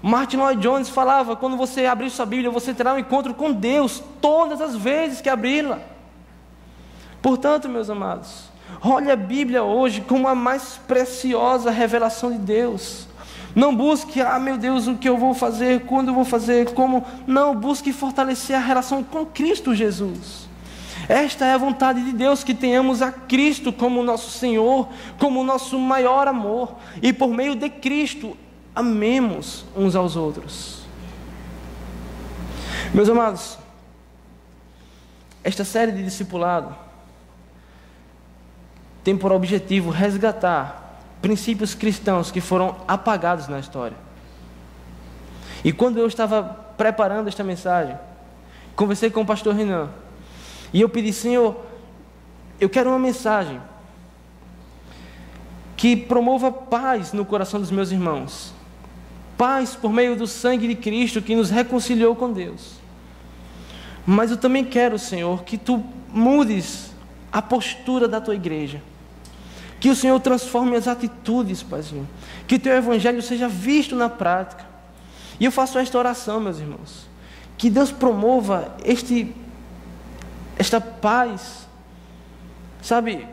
Martin Lloyd Jones falava: quando você abrir sua Bíblia, você terá um encontro com Deus todas as vezes que abri-la. Portanto, meus amados, olhe a Bíblia hoje como a mais preciosa revelação de Deus. Não busque, meu Deus, o que eu vou fazer, quando eu vou fazer, como. Não, busque fortalecer a relação com Cristo Jesus. Esta é a vontade de Deus, que tenhamos a Cristo como nosso Senhor, como nosso maior amor. E por meio de Cristo, amemos uns aos outros. Meus amados, esta série de discipulado tem por objetivo resgatar princípios cristãos que foram apagados na história. E quando eu estava preparando esta mensagem, conversei com o pastor Renan, e eu pedi: Senhor, eu quero uma mensagem que promova paz no coração dos meus irmãos, paz por meio do sangue de Cristo que nos reconciliou com Deus. Mas eu também quero, Senhor, que Tu mudes a postura da Tua igreja, que o Senhor transforme as atitudes, Paizinho, que Teu Evangelho seja visto na prática. E eu faço esta oração, meus irmãos, que Deus promova esta paz, sabe,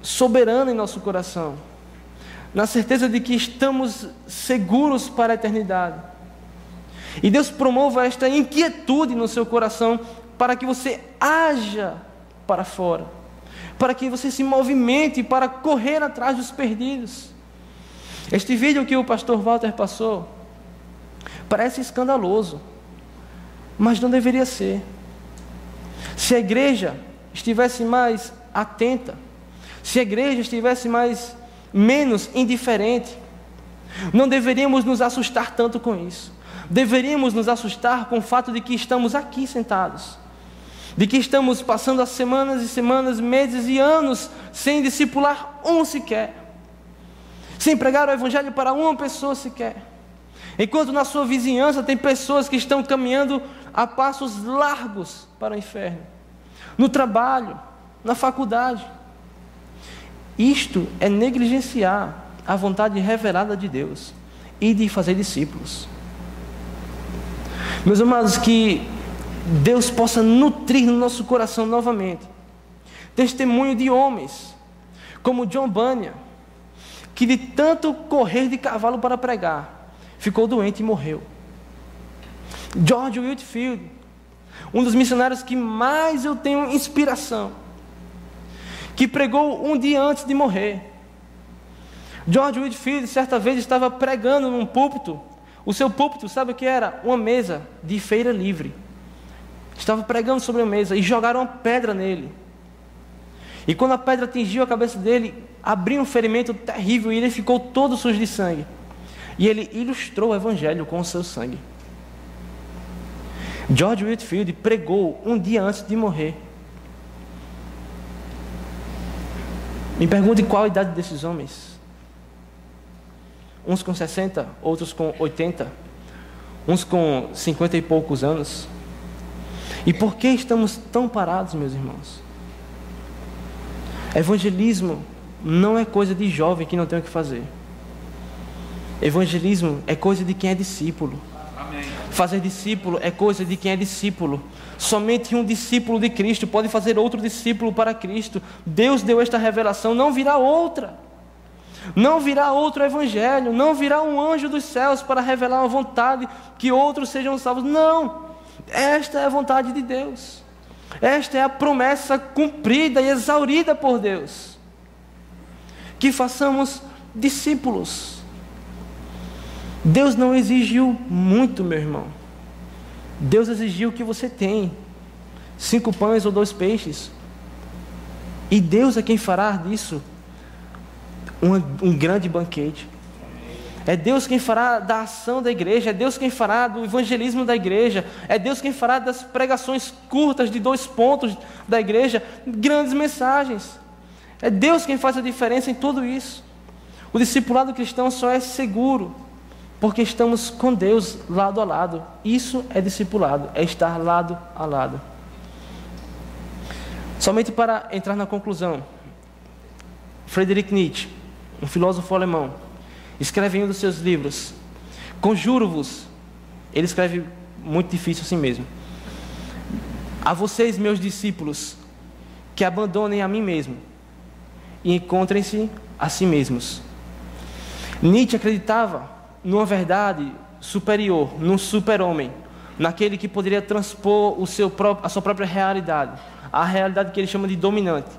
soberana em nosso coração, na certeza de que estamos seguros para a eternidade. E Deus promova esta inquietude no seu coração, para que você haja para fora, para que você se movimente para correr atrás dos perdidos. Este vídeo que o pastor Walter passou parece escandaloso, mas não deveria ser. Se a igreja estivesse mais atenta, se a igreja estivesse menos indiferente, não deveríamos nos assustar tanto com isso. Deveríamos nos assustar com o fato de que estamos aqui sentados, de que estamos passando as semanas e semanas, meses e anos sem discipular um sequer, sem pregar o Evangelho para uma pessoa sequer, enquanto na sua vizinhança tem pessoas que estão caminhando a passos largos para o inferno, no trabalho, na faculdade. Isto é negligenciar a vontade revelada de Deus e de fazer discípulos. Meus amados, que Deus possa nutrir no nosso coração novamente testemunho de homens como John Bunyan, que de tanto correr de cavalo para pregar, ficou doente e morreu. George Whitefield, um dos missionários que mais eu tenho inspiração, que pregou um dia antes de morrer. George Whitefield, certa vez, estava pregando num púlpito. O seu púlpito, sabe o que era? Uma mesa de feira livre. Estava pregando sobre a mesa e jogaram uma pedra nele. E quando a pedra atingiu a cabeça dele, abriu um ferimento terrível e ele ficou todo sujo de sangue. E ele ilustrou o Evangelho com o seu sangue. George Whitefield pregou um dia antes de morrer. Me pergunte qual a idade desses homens. Uns com 60, outros com 80, uns com 50 e poucos anos. E por que estamos tão parados, meus irmãos? Evangelismo não é coisa de jovem que não tem o que fazer. Evangelismo é coisa de quem é discípulo. Amém. Fazer discípulo é coisa de quem é discípulo. Somente um discípulo de Cristo pode fazer outro discípulo para Cristo. Deus deu esta revelação, não virá outra. Não virá outro evangelho, não virá um anjo dos céus para revelar uma vontade que outros sejam salvos. Não, esta é a vontade de Deus. Esta é a promessa cumprida e exaurida por Deus. Que façamos discípulos. Deus não exigiu muito, meu irmão. Deus exigiu o que você tem: 5 pães ou 2 peixes. E Deus é quem fará disso um grande banquete. É Deus quem fará da ação da igreja, é Deus quem fará do evangelismo da igreja, é Deus quem fará das pregações curtas de 2 pontos da igreja grandes mensagens. É Deus quem faz a diferença em tudo isso. O discipulado cristão só é seguro porque estamos com Deus lado a lado. Isso é discipulado, é estar lado a lado. Somente para entrar na conclusão, Friedrich Nietzsche, um filósofo alemão, escreve em um dos seus livros: conjuro-vos, ele escreve muito difícil assim mesmo, a vocês, meus discípulos, que abandonem a mim mesmo e encontrem-se a si mesmos. Nietzsche acreditava numa verdade superior, num super-homem, naquele que poderia transpor a sua própria realidade, a realidade que ele chama de dominante.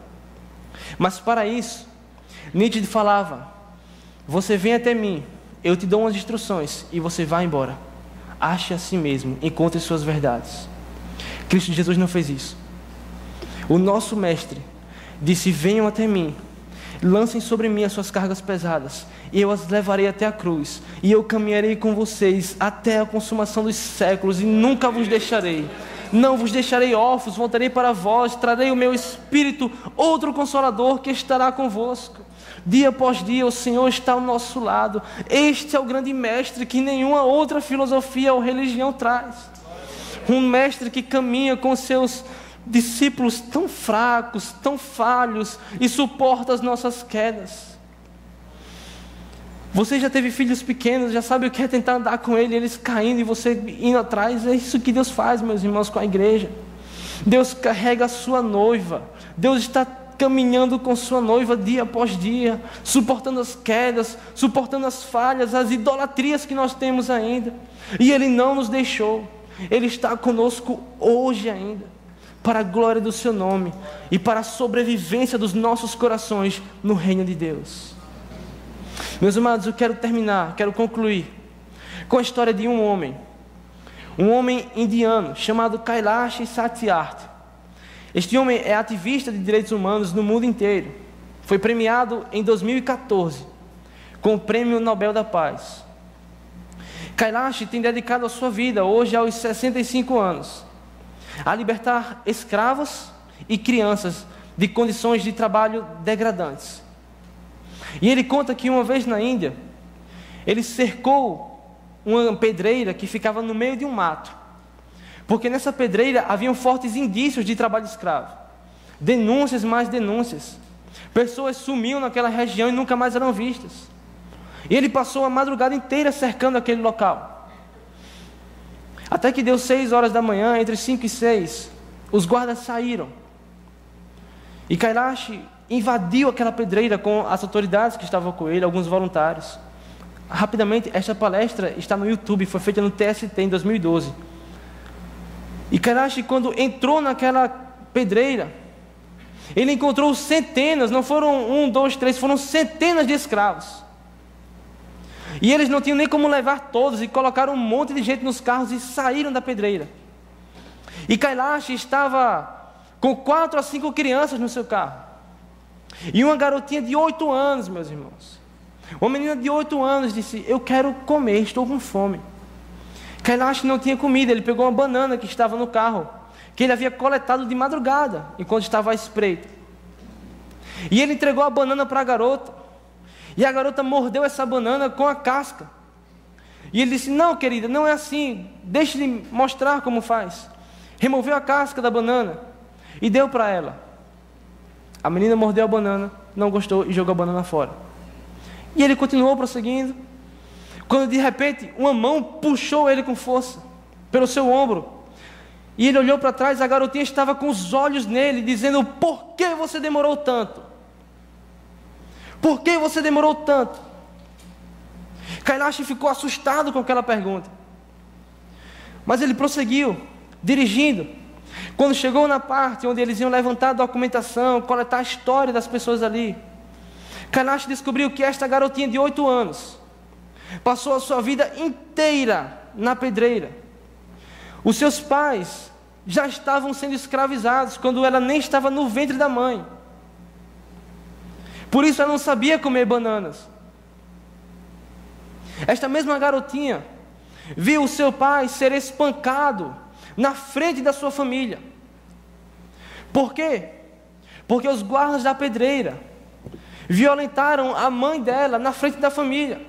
Mas para isso, Nietzsche falava: você vem até mim, eu te dou umas instruções e você vai embora. Ache a si mesmo, encontre suas verdades. Cristo Jesus não fez isso. O nosso mestre disse: venham até mim, lancem sobre mim as suas cargas pesadas, e eu as levarei até a cruz, e eu caminharei com vocês até a consumação dos séculos, e nunca vos deixarei. Não vos deixarei órfãos, voltarei para vós, trarei o meu Espírito, outro Consolador que estará convosco. Dia após dia o Senhor está ao nosso lado. Este é o grande mestre que nenhuma outra filosofia ou religião traz. Um mestre que caminha com seus discípulos tão fracos, tão falhos, e suporta as nossas quedas. Você já teve filhos pequenos, já sabe o que é tentar andar com eles caindo e você indo atrás. É isso que Deus faz, meus irmãos, com a igreja. Deus carrega a sua noiva. Deus está caminhando com sua noiva dia após dia, suportando as quedas, suportando as falhas, as idolatrias que nós temos ainda. E Ele não nos deixou. Ele está conosco hoje ainda, para a glória do seu nome e para a sobrevivência dos nossos corações no reino de Deus. Meus amados, eu quero terminar, quero concluir com a história de um homem indiano chamado Kailash Satyarthi. Este homem é ativista de direitos humanos no mundo inteiro. Foi premiado em 2014 com o Prêmio Nobel da Paz. Kailash tem dedicado a sua vida, hoje aos 65 anos, a libertar escravos e crianças de condições de trabalho degradantes. E ele conta que uma vez na Índia, ele cercou uma pedreira que ficava no meio de um mato, porque nessa pedreira haviam fortes indícios de trabalho escravo. Denúncias mais denúncias. Pessoas sumiam naquela região e nunca mais eram vistas. E ele passou a madrugada inteira cercando aquele local. Até que deu 6 horas da manhã, entre 5 e 6, os guardas saíram. E Kailash invadiu aquela pedreira com as autoridades que estavam com ele, alguns voluntários. Rapidamente, esta palestra está no YouTube, foi feita no TST em 2012. E Kailash, quando entrou naquela pedreira, ele encontrou centenas, não foram 1, 2, 3, foram centenas de escravos. E eles não tinham nem como levar todos, e colocaram um monte de gente nos carros e saíram da pedreira. E Kailash estava com 4 a 5 crianças no seu carro. E uma garotinha de 8 anos, meus irmãos. Uma menina de 8 anos disse: eu quero comer, estou com fome. Kailash não tinha comida, ele pegou uma banana que estava no carro, que ele havia coletado de madrugada, enquanto estava à espreita. E ele entregou a banana para a garota. E a garota mordeu essa banana com a casca. E ele disse: não, querida, não é assim, deixe de mostrar como faz. Removeu a casca da banana e deu para ela. A menina mordeu a banana, não gostou e jogou a banana fora. E ele continuou prosseguindo, quando de repente uma mão puxou ele com força pelo seu ombro. E ele olhou para trás, a garotinha estava com os olhos nele, dizendo: por que você demorou tanto? Por que você demorou tanto? Kailash ficou assustado com aquela pergunta. Mas ele prosseguiu, dirigindo. Quando chegou na parte onde eles iam levantar a documentação, coletar a história das pessoas ali, Kailash descobriu que esta garotinha de 8 anos passou a sua vida inteira na pedreira. Os seus pais já estavam sendo escravizados quando ela nem estava no ventre da mãe. Por isso ela não sabia comer bananas. Esta mesma garotinha viu o seu pai ser espancado na frente da sua família. Por quê? Porque os guardas da pedreira violentaram a mãe dela na frente da família.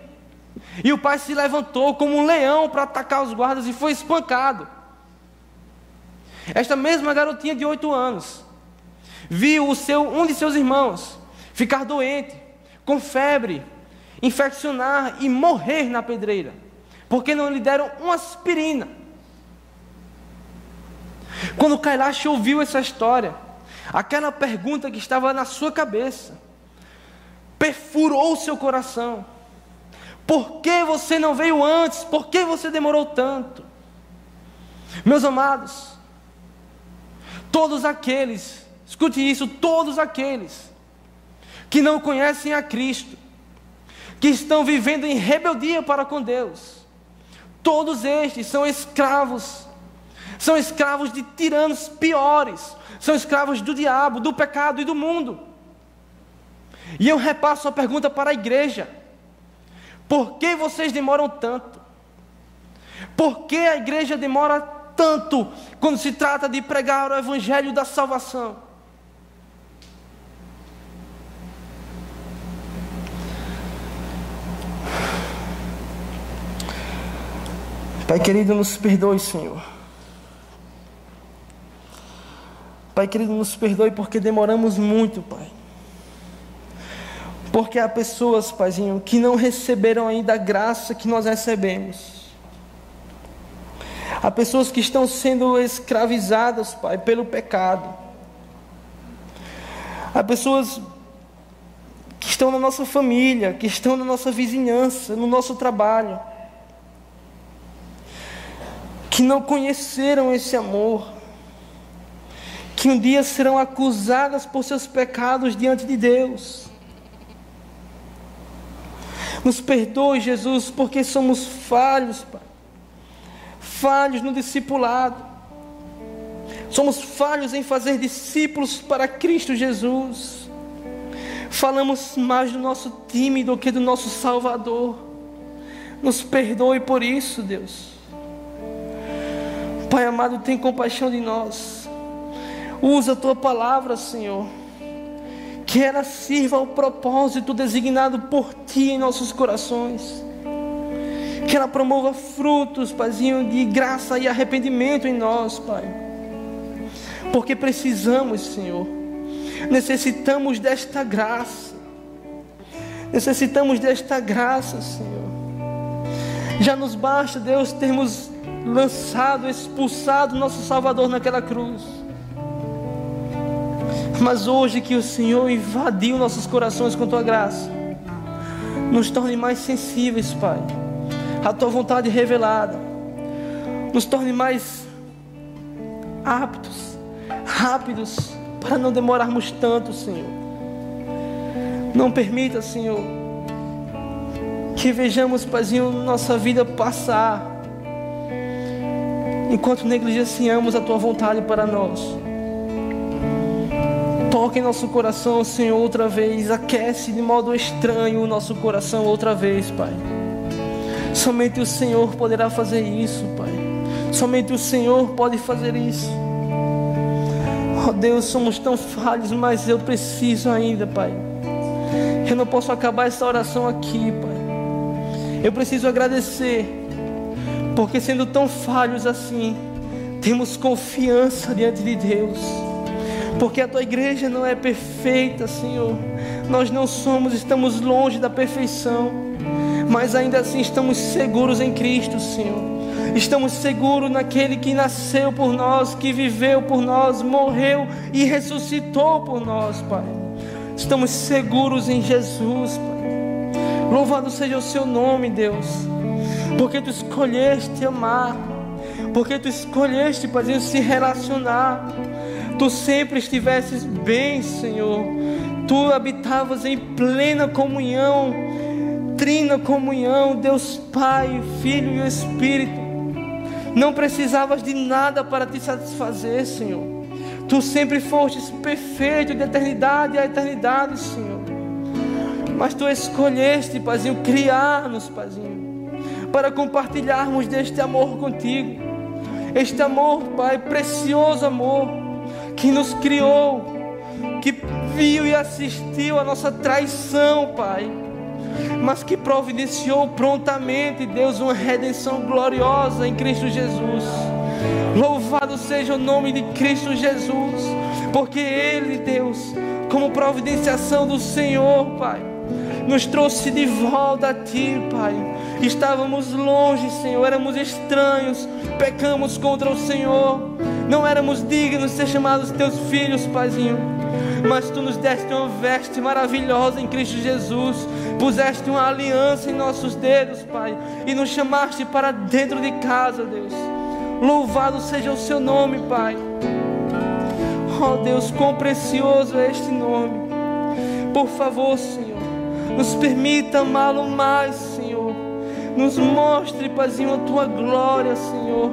E o pai se levantou como um leão para atacar os guardas e foi espancado. Esta mesma garotinha de 8 anos viu um de seus irmãos ficar doente, com febre, infeccionar e morrer na pedreira, porque não lhe deram uma aspirina. Quando Kailash ouviu essa história, aquela pergunta que estava na sua cabeça perfurou o seu coração: por que você não veio antes? Por que você demorou tanto? Meus amados, todos aqueles, escute isso, todos aqueles que não conhecem a Cristo, que estão vivendo em rebeldia para com Deus. Todos estes são escravos de tiranos piores, são escravos do diabo, do pecado e do mundo. E eu repasso a pergunta para a igreja: por que vocês demoram tanto? Por que a igreja demora tanto quando se trata de pregar o evangelho da salvação? Pai querido, nos perdoe, Senhor. Pai querido, nos perdoe porque demoramos muito, Pai. Porque há pessoas, Paizinho, que não receberam ainda a graça que nós recebemos. Há pessoas que estão sendo escravizadas, Pai, pelo pecado. Há pessoas que estão na nossa família, que estão na nossa vizinhança, no nosso trabalho, que não conheceram esse amor, que um dia serão acusadas por seus pecados diante de Deus. Nos perdoe, Jesus, porque somos falhos, Pai. Falhos no discipulado. Somos falhos em fazer discípulos para Cristo Jesus. Falamos mais do nosso time do que do nosso Salvador. Nos perdoe por isso, Deus. Pai amado, tem compaixão de nós. Usa a Tua palavra, Senhor, que ela sirva ao propósito designado por Ti em nossos corações. Que ela promova frutos, Paizinho, de graça e arrependimento em nós, Pai. Porque precisamos, Senhor. Necessitamos desta graça. Necessitamos desta graça, Senhor. Já nos basta, Deus, termos lançado, expulsado nosso Salvador naquela cruz. Mas hoje que o Senhor invadiu nossos corações com Tua graça, nos torne mais sensíveis, Pai, à Tua vontade revelada. Nos torne mais aptos, rápidos, para não demorarmos tanto, Senhor. Não permita, Senhor, que vejamos, Paizinho, nossa vida passar enquanto negligenciamos a Tua vontade para nós. Toque em nosso coração, Senhor, outra vez. Aquece de modo estranho o nosso coração outra vez, Pai. Somente o Senhor poderá fazer isso, Pai. Somente o Senhor pode fazer isso. Oh Deus, somos tão falhos, mas eu preciso ainda, Pai. Eu não posso acabar essa oração aqui, Pai. Eu preciso agradecer, porque sendo tão falhos assim, temos confiança diante de Deus. Porque a Tua igreja não é perfeita, Senhor. Nós não somos, estamos longe da perfeição. Mas ainda assim estamos seguros em Cristo, Senhor. Estamos seguros naquele que nasceu por nós, que viveu por nós, morreu e ressuscitou por nós, Pai. Estamos seguros em Jesus, Pai. Louvado seja o Seu nome, Deus. Porque Tu escolheste amar. Porque Tu escolheste, Pai, se relacionar. Tu sempre estivesses bem, Senhor. Tu habitavas em plena comunhão, trina comunhão, Deus Pai, Filho e Espírito. Não precisavas de nada para te satisfazer, Senhor. Tu sempre fostes perfeito de eternidade a eternidade, Senhor. Mas Tu escolheste, Paizinho, criar-nos, Paizinho, para compartilharmos deste amor contigo. Este amor, Pai, precioso amor, que nos criou, que viu e assistiu a nossa traição, Pai, mas que providenciou prontamente, Deus, uma redenção gloriosa em Cristo Jesus. Louvado seja o nome de Cristo Jesus, porque Ele, Deus, como providenciação do Senhor, Pai, nos trouxe de volta a Ti, Pai. Estávamos longe, Senhor, éramos estranhos, pecamos contra o Senhor, não éramos dignos de ser chamados Teus filhos, Paizinho. Mas Tu nos deste uma veste maravilhosa em Cristo Jesus, puseste uma aliança em nossos dedos, Pai, e nos chamaste para dentro de casa, Deus. Louvado seja o Seu nome, Pai. Oh Deus, quão precioso é este nome. Por favor, Senhor, Nos permita amá-lo mais, Senhor. Nos mostre, Paizinho, a tua glória, Senhor.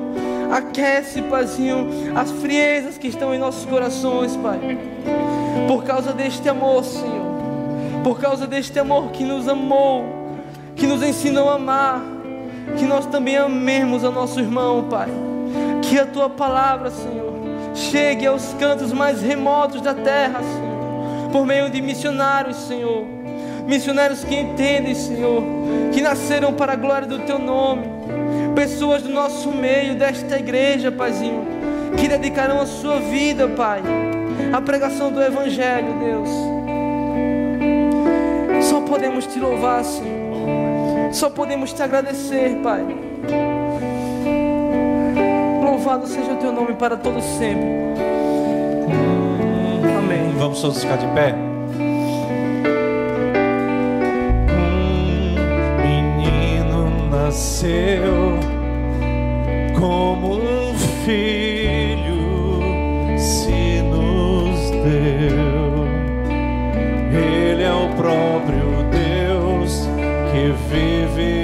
Aquece, Paizinho, as friezas que estão em nossos corações, Pai. Por causa deste amor, Senhor. Por causa deste amor que nos amou, que nos ensinou a amar, que nós também amemos ao nosso irmão, Pai. Que a tua palavra, Senhor, chegue aos cantos mais remotos da terra, Senhor, por meio de missionários, Senhor. Missionários que entendem, Senhor, que nasceram para a glória do teu nome. Pessoas do nosso meio, desta igreja, Paizinho, que dedicarão a sua vida, Pai, à pregação do Evangelho, Deus. Só podemos te louvar, Senhor. Só podemos te agradecer, Pai. Louvado seja o teu nome para todo sempre. Amém. Vamos todos ficar de pé. Nasceu como um filho se nos deu. Ele é o próprio Deus que vive